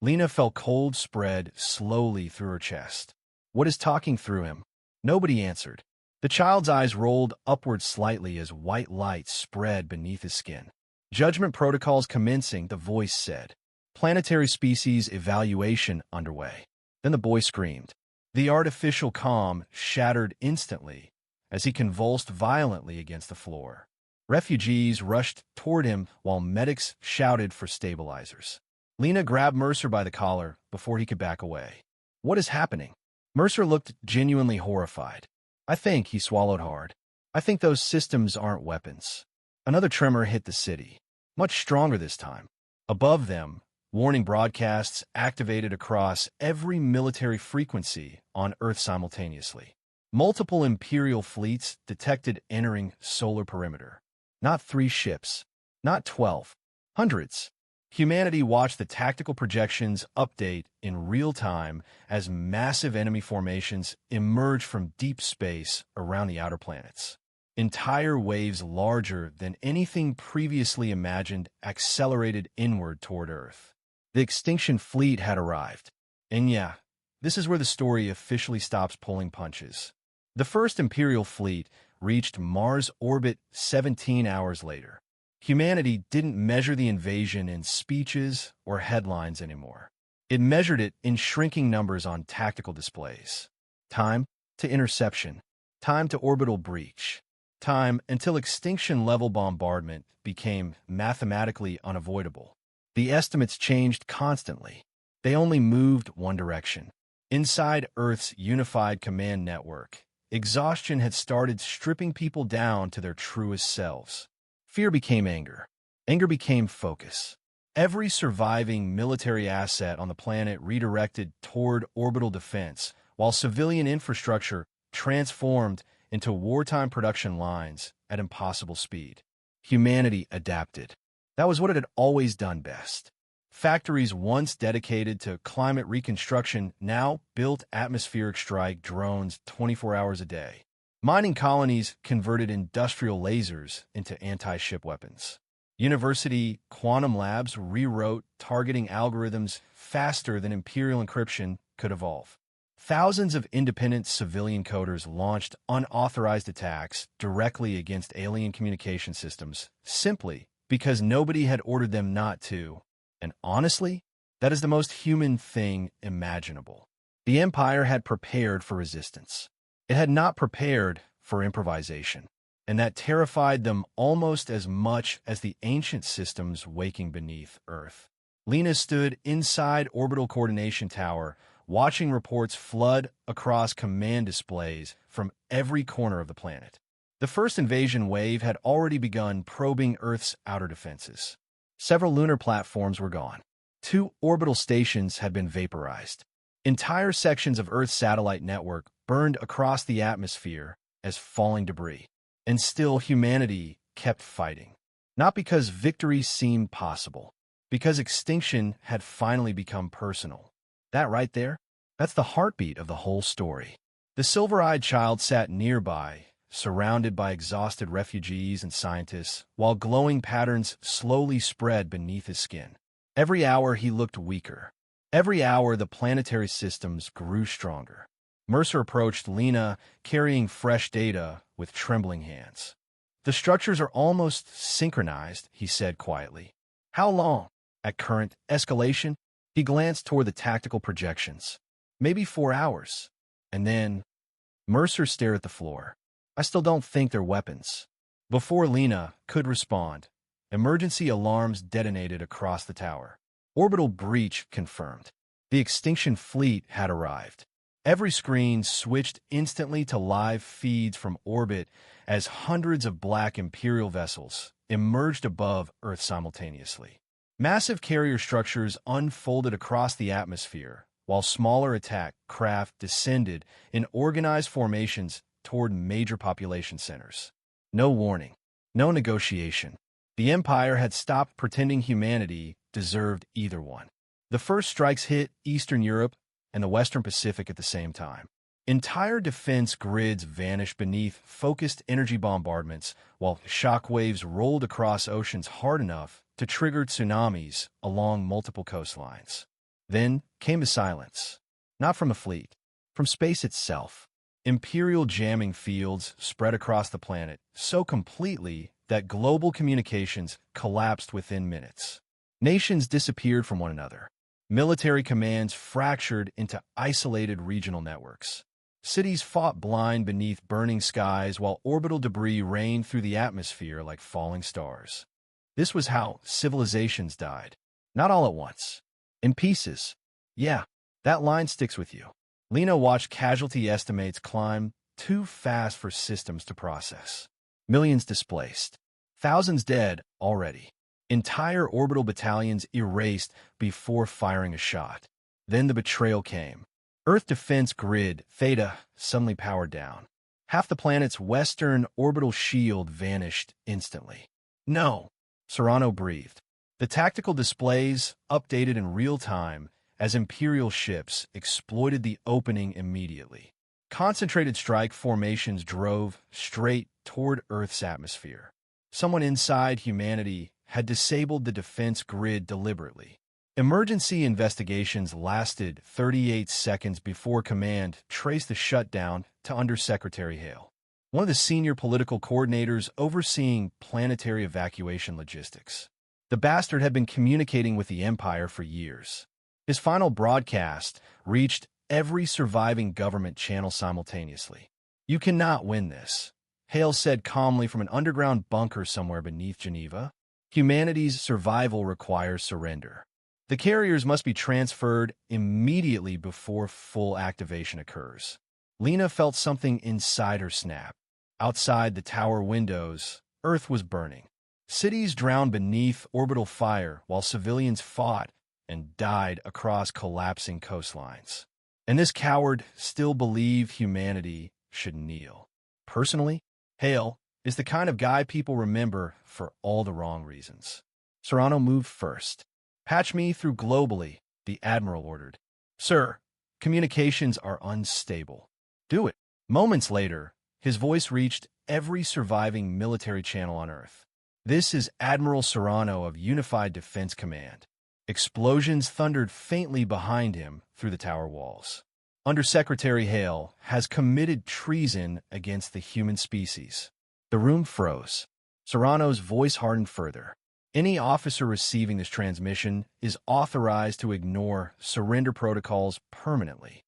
Lena felt cold spread slowly through her chest. What is talking through him? Nobody answered. The child's eyes rolled upward slightly as white light spread beneath his skin. Judgment protocols commencing, the voice said. Planetary species evaluation underway. Then the boy screamed. The artificial calm shattered instantly as he convulsed violently against the floor. Refugees rushed toward him while medics shouted for stabilizers. Lena grabbed Mercer by the collar before he could back away. What is happening? Mercer looked genuinely horrified. I think, he swallowed hard. I think those systems aren't weapons. Another tremor hit the city, much stronger this time. Above them, warning broadcasts activated across every military frequency on Earth simultaneously. Multiple Imperial fleets detected entering solar perimeter. Not 3 ships, not 12, hundreds. Humanity watched the tactical projections update in real time as massive enemy formations emerged from deep space around the outer planets. Entire waves larger than anything previously imagined accelerated inward toward Earth. The extinction fleet had arrived. And yeah, this is where the story officially stops pulling punches. The first Imperial fleet reached Mars orbit 17 hours later. Humanity didn't measure the invasion in speeches or headlines anymore. It measured it in shrinking numbers on tactical displays. Time to interception. Time to orbital breach. Time until extinction-level bombardment became mathematically unavoidable. The estimates changed constantly. They only moved one direction. Inside Earth's unified command network, exhaustion had started stripping people down to their truest selves. Fear became anger. Anger became focus. Every surviving military asset on the planet redirected toward orbital defense, while civilian infrastructure transformed into wartime production lines at impossible speed. Humanity adapted. That was what it had always done best. Factories once dedicated to climate reconstruction now built atmospheric strike drones 24 hours a day. Mining colonies converted industrial lasers into anti-ship weapons. University quantum labs rewrote targeting algorithms faster than Imperial encryption could evolve. Thousands of independent civilian coders launched unauthorized attacks directly against alien communication systems, simply because nobody had ordered them not to. And honestly, that is the most human thing imaginable. The Empire had prepared for resistance. It had not prepared for improvisation, and that terrified them almost as much as the ancient systems waking beneath Earth. Lena stood inside Orbital Coordination Tower, watching reports flood across command displays from every corner of the planet. The first invasion wave had already begun probing Earth's outer defenses. Several lunar platforms were gone. 2 orbital stations had been vaporized. Entire sections of Earth's satellite network burned across the atmosphere as falling debris. And still humanity kept fighting. Not because victory seemed possible, because extinction had finally become personal. That right there, that's the heartbeat of the whole story. The silver-eyed child sat nearby, surrounded by exhausted refugees and scientists, while glowing patterns slowly spread beneath his skin. Every hour he looked weaker. Every hour the planetary systems grew stronger. Mercer approached Lena, carrying fresh data with trembling hands. The structures are almost synchronized, he said quietly. How long? At current escalation, he glanced toward the tactical projections. Maybe 4 hours. And then Mercer stared at the floor. I still don't think they're weapons. Before Lena could respond, emergency alarms detonated across the tower. Orbital breach confirmed. The extinction fleet had arrived. Every screen switched instantly to live feeds from orbit as hundreds of black Imperial vessels emerged above Earth simultaneously. Massive carrier structures unfolded across the atmosphere, while smaller attack craft descended in organized formations toward major population centers. No warning, No negotiation. The Empire had stopped pretending humanity deserved either one. The first strikes hit Eastern Europe and the Western Pacific at the same time. Entire defense grids vanished beneath focused energy bombardments, while shockwaves rolled across oceans hard enough to trigger tsunamis along multiple coastlines. Then came the silence. Not from a fleet, from space itself. Imperial jamming fields spread across the planet so completely that global communications collapsed within minutes. Nations disappeared from one another. Military commands fractured into isolated regional networks. Cities fought blind beneath burning skies while orbital debris rained through the atmosphere like falling stars. This was how civilizations died. Not all at once. In pieces. Yeah, that line sticks with you. Lena watched casualty estimates climb too fast for systems to process. Millions displaced. Thousands dead already. Entire orbital battalions erased before firing a shot. Then the betrayal came. Earth defense grid, Theta, suddenly powered down. Half the planet's western orbital shield vanished instantly. No, Serrano breathed. The tactical displays updated in real time as Imperial ships exploited the opening immediately. Concentrated strike formations drove straight toward Earth's atmosphere. Someone inside humanity had disabled the defense grid deliberately. Emergency investigations lasted 38 seconds before command traced the shutdown to Undersecretary Hale, one of the senior political coordinators overseeing planetary evacuation logistics. The bastard had been communicating with the Empire for years. His final broadcast reached every surviving government channel simultaneously. "You cannot win this," Hale said calmly from an underground bunker somewhere beneath Geneva. "Humanity's survival requires surrender. The carriers must be transferred immediately before full activation occurs." Lena felt something inside her snap. Outside the tower windows, Earth was burning. Cities drowned beneath orbital fire while civilians fought and died across collapsing coastlines. And this coward still believed humanity should kneel. Personally, Hale is the kind of guy people remember for all the wrong reasons. Serrano moved first. "Patch me through globally," the Admiral ordered. "Sir, communications are unstable." "Do it." Moments later, his voice reached every surviving military channel on Earth. "This is Admiral Serrano of Unified Defense Command." Explosions thundered faintly behind him through the tower walls. "Undersecretary Hale has committed treason against the human species." The room froze. Serrano's voice hardened further. "Any officer receiving this transmission is authorized to ignore surrender protocols permanently."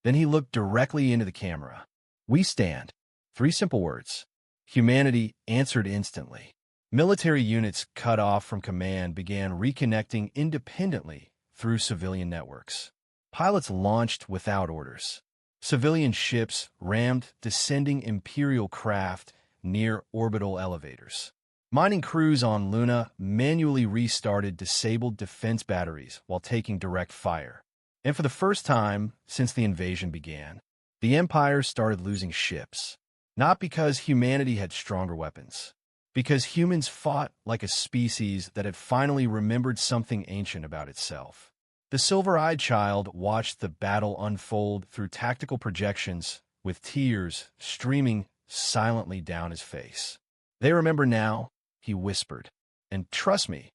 Then he looked directly into the camera. "We stand." 3 simple words. Humanity answered instantly. Military units cut off from command began reconnecting independently through civilian networks. Pilots launched without orders. Civilian ships rammed descending Imperial craft near orbital elevators. Mining crews on Luna manually restarted disabled defense batteries while taking direct fire. And for the first time since the invasion began, the Empire started losing ships. Not because humanity had stronger weapons, because humans fought like a species that had finally remembered something ancient about itself. The silver-eyed child watched the battle unfold through tactical projections with tears streaming silently down his face. "They remember now," he whispered. "And trust me,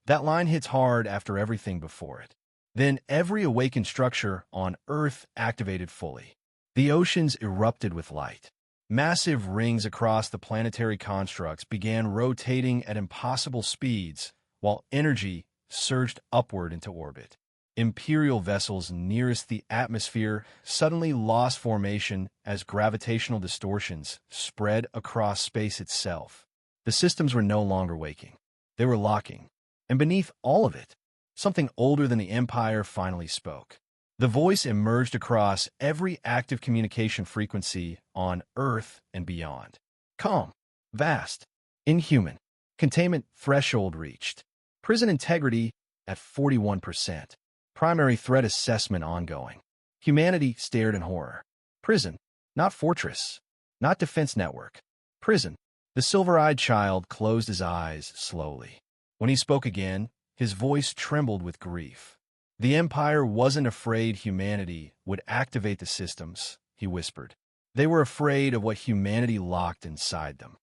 that line hits hard after everything before it." Then every awakened structure on Earth activated fully. The oceans erupted with light. Massive rings across the planetary constructs began rotating at impossible speeds, while energy surged upward into orbit. Imperial vessels nearest the atmosphere suddenly lost formation as gravitational distortions spread across space itself. The systems were no longer waking. They were locking. And beneath all of it, something older than the Empire finally spoke. The voice emerged across every active communication frequency on Earth and beyond. Calm, vast, inhuman. Containment threshold reached. Prison integrity at 41%. Primary threat assessment ongoing. Humanity stared in horror. Prison, not fortress, not defense network. Prison. The silver-eyed child closed his eyes slowly. When he spoke again, his voice trembled with grief. The Empire wasn't afraid humanity would activate the systems, he whispered. They were afraid of what humanity locked inside them.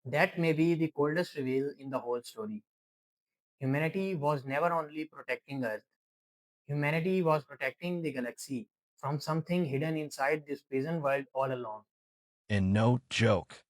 That may be the coldest reveal in the whole story. Humanity was never only protecting Earth, humanity was protecting the galaxy from something hidden inside this prison world all along. And no joke.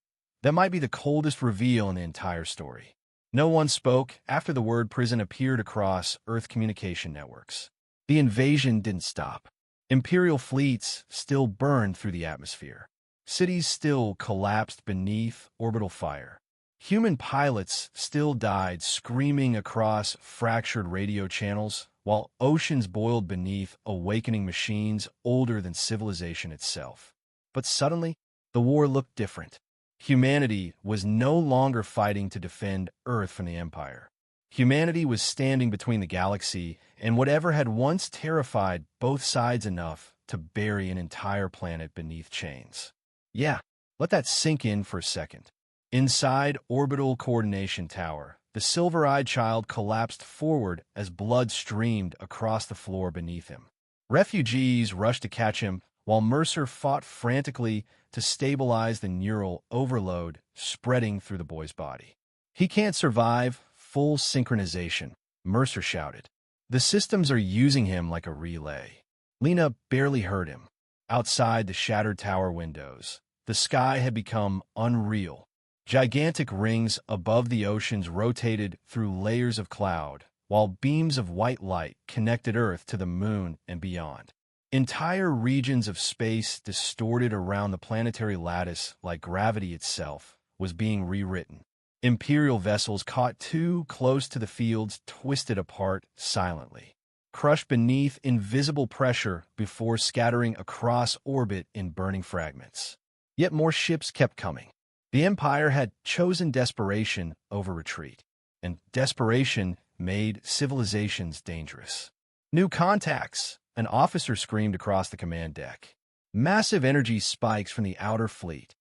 That might be the coldest reveal in the entire story. No one spoke after the word prison appeared across Earth communication networks. The invasion didn't stop. Imperial fleets still burned through the atmosphere. Cities still collapsed beneath orbital fire. Human pilots still died screaming across fractured radio channels, while oceans boiled beneath awakening machines older than civilization itself. But suddenly, the war looked different. Humanity was no longer fighting to defend Earth from the Empire. Humanity was standing between the galaxy and whatever had once terrified both sides enough to bury an entire planet beneath chains. Yeah, let that sink in for a second. Inside Orbital Coordination Tower, the silver-eyed child collapsed forward as blood streamed across the floor beneath him. Refugees rushed to catch him, while Mercer fought frantically to stabilize the neural overload spreading through the boy's body. He can't survive full synchronization, Mercer shouted. The systems are using him like a relay. Lena barely heard him. Outside the shattered tower windows, the sky had become unreal. Gigantic rings above the oceans rotated through layers of cloud, while beams of white light connected Earth to the moon and beyond. Entire regions of space distorted around the planetary lattice like gravity itself was being rewritten. Imperial vessels caught too close to the fields twisted apart silently, crushed beneath invisible pressure before scattering across orbit in burning fragments. Yet more ships kept coming. The Empire had chosen desperation over retreat, and desperation made civilizations dangerous. New contacts! An officer screamed across the command deck. Massive energy spikes from the outer fleet.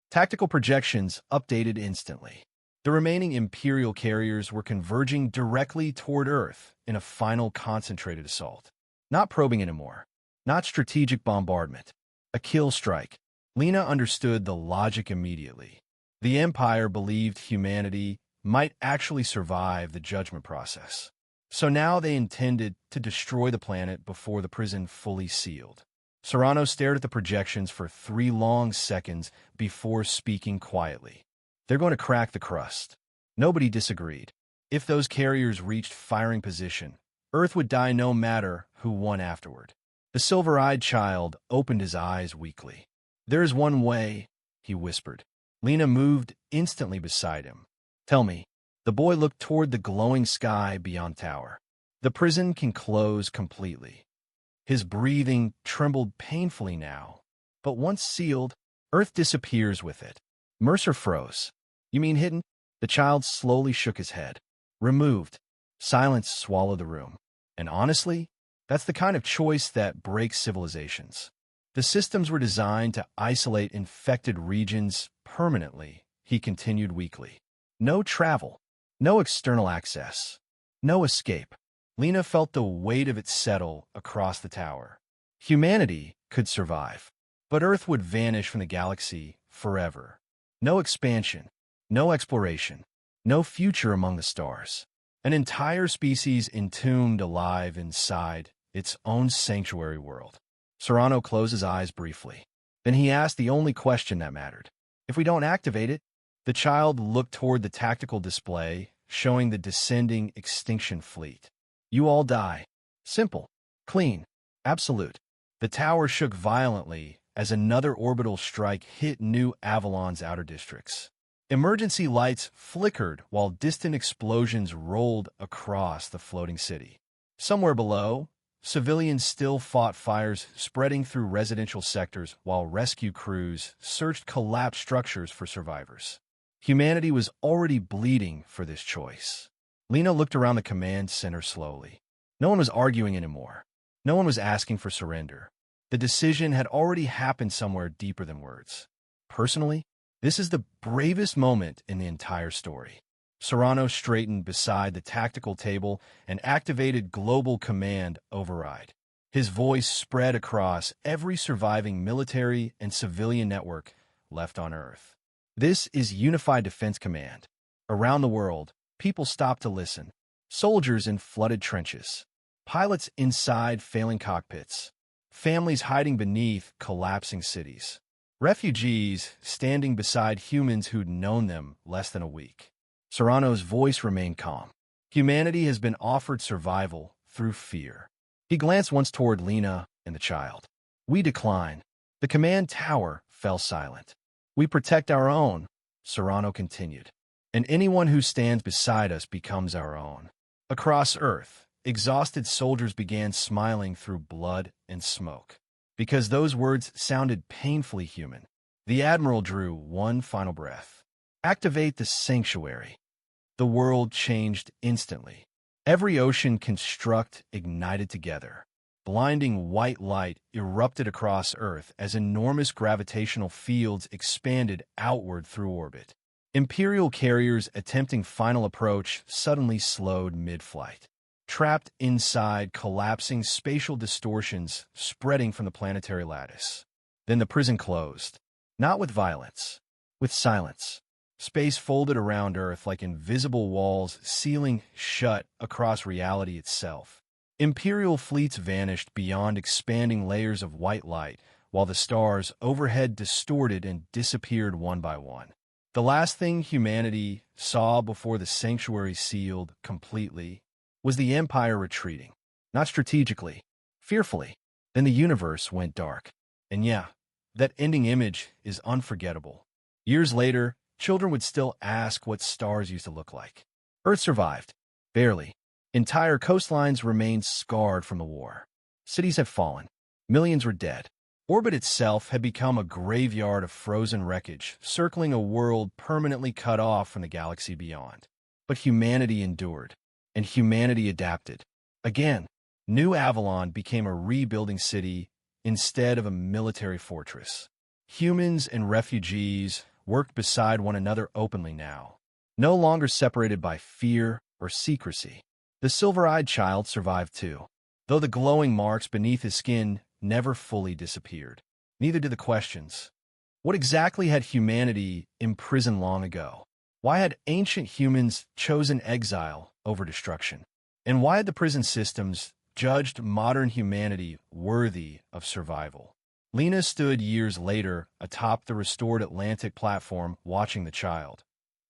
Tactical projections updated instantly. The remaining Imperial carriers were converging directly toward Earth in a final concentrated assault. Not probing anymore. Not strategic bombardment. A kill strike. Lena understood the logic immediately. The Empire believed humanity might actually survive the judgment process. So now they intended to destroy the planet before the prison fully sealed. Serrano stared at the projections for 3 long seconds before speaking quietly. They're going to crack the crust. Nobody disagreed. If those carriers reached firing position, Earth would die no matter who won afterward. The silver-eyed child opened his eyes weakly. There is one way, he whispered. Lena moved instantly beside him. Tell me. The boy looked toward the glowing sky beyond tower. The prison can close completely. His breathing trembled painfully now. But once sealed, Earth disappears with it. Mercer froze. You mean hidden? The child slowly shook his head. Removed. Silence swallowed the room. And honestly, that's the kind of choice that breaks civilizations. The systems were designed to isolate infected regions permanently, he continued weakly. No travel. No external access. No escape. Lena felt the weight of it settle across the tower. Humanity could survive, but Earth would vanish from the galaxy forever. No expansion. No exploration. No future among the stars. An entire species entombed alive inside its own sanctuary world. Serrano closed his eyes briefly. Then he asked the only question that mattered. If we don't activate it, the child looked toward the tactical display, showing the descending extinction fleet. You all die. Simple. Clean. Absolute. The tower shook violently as another orbital strike hit New Avalon's outer districts. Emergency lights flickered while distant explosions rolled across the floating city. Somewhere below, civilians still fought fires spreading through residential sectors while rescue crews searched collapsed structures for survivors. Humanity was already bleeding for this choice. Lena looked around the command center slowly. No one was arguing anymore. No one was asking for surrender. The decision had already happened somewhere deeper than words. Personally, This is the bravest moment in the entire story. Serrano straightened beside the tactical table and activated Global Command Override. His voice spread across every surviving military and civilian network left on Earth. This is Unified Defense Command. Around the world, people stopped to listen. Soldiers in flooded trenches, pilots inside failing cockpits, families hiding beneath collapsing cities, refugees standing beside humans who'd known them less than a week. Serrano's voice remained calm. Humanity has been offered survival through fear. He glanced once toward Lena and the child. We decline. The command tower fell silent. We protect our own, Serrano continued, and anyone who stands beside us becomes our own. Across Earth, exhausted soldiers began smiling through blood and smoke. Because those words sounded painfully human, the Admiral drew one final breath. Activate the sanctuary. The world changed instantly. Every ocean construct ignited together. Blinding white light erupted across Earth as enormous gravitational fields expanded outward through orbit. Imperial carriers attempting final approach suddenly slowed mid-flight. Trapped inside collapsing spatial distortions spreading from the planetary lattice. Then the prison closed. Not with violence, with silence. Space folded around Earth like invisible walls, sealing shut across reality itself. Imperial fleets vanished beyond expanding layers of white light, while the stars overhead distorted and disappeared one by one. The last thing humanity saw before the sanctuary sealed completely was the Empire retreating. Not strategically, fearfully. Then the universe went dark. And yeah, that ending image is unforgettable. Years later, children would still ask what stars used to look like. Earth survived. Barely. Entire coastlines remained scarred from the war. Cities had fallen. Millions were dead. Orbit itself had become a graveyard of frozen wreckage, circling a world permanently cut off from the galaxy beyond. But humanity endured, and humanity adapted. Again, New Avalon became a rebuilding city instead of a military fortress. Humans and refugees worked beside one another openly now, no longer separated by fear or secrecy. The silver-eyed child survived too, though the glowing marks beneath his skin never fully disappeared. Neither did the questions. What exactly had humanity imprisoned long ago? Why had ancient humans chosen exile over destruction? And why had the prison systems judged modern humanity worthy of survival? Lena stood years later atop the restored Atlantic platform watching the child.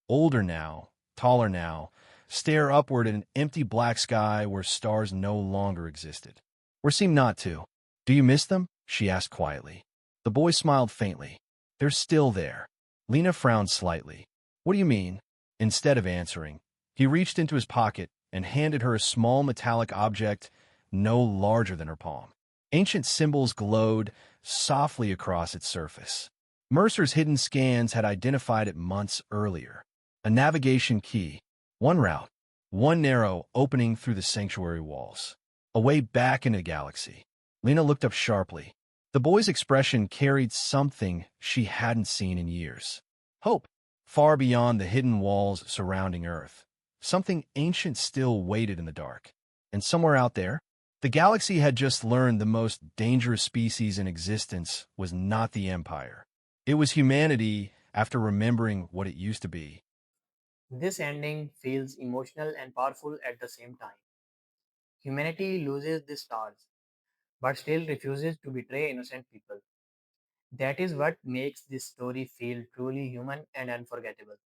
Older now, taller now, stare upward at an empty black sky where stars no longer existed. Or seemed not to. Do you miss them? She asked quietly. The boy smiled faintly. They're still there. Lena frowned slightly. What do you mean? Instead of answering, he reached into his pocket and handed her a small metallic object no larger than her palm. Ancient symbols glowed softly across its surface. Mercer's hidden scans had identified it months earlier. A navigation key. One route. One narrow opening through the sanctuary walls. A way back into the galaxy. Lena looked up sharply. The boy's expression carried something she hadn't seen in years. Hope. Far beyond the hidden walls surrounding Earth. Something ancient still waited in the dark. And somewhere out there, the galaxy had just learned the most dangerous species in existence was not the Empire. It was humanity after remembering what it used to be. This ending feels emotional and powerful at the same time. Humanity loses the stars, but still refuses to betray innocent people. That is what makes this story feel truly human and unforgettable.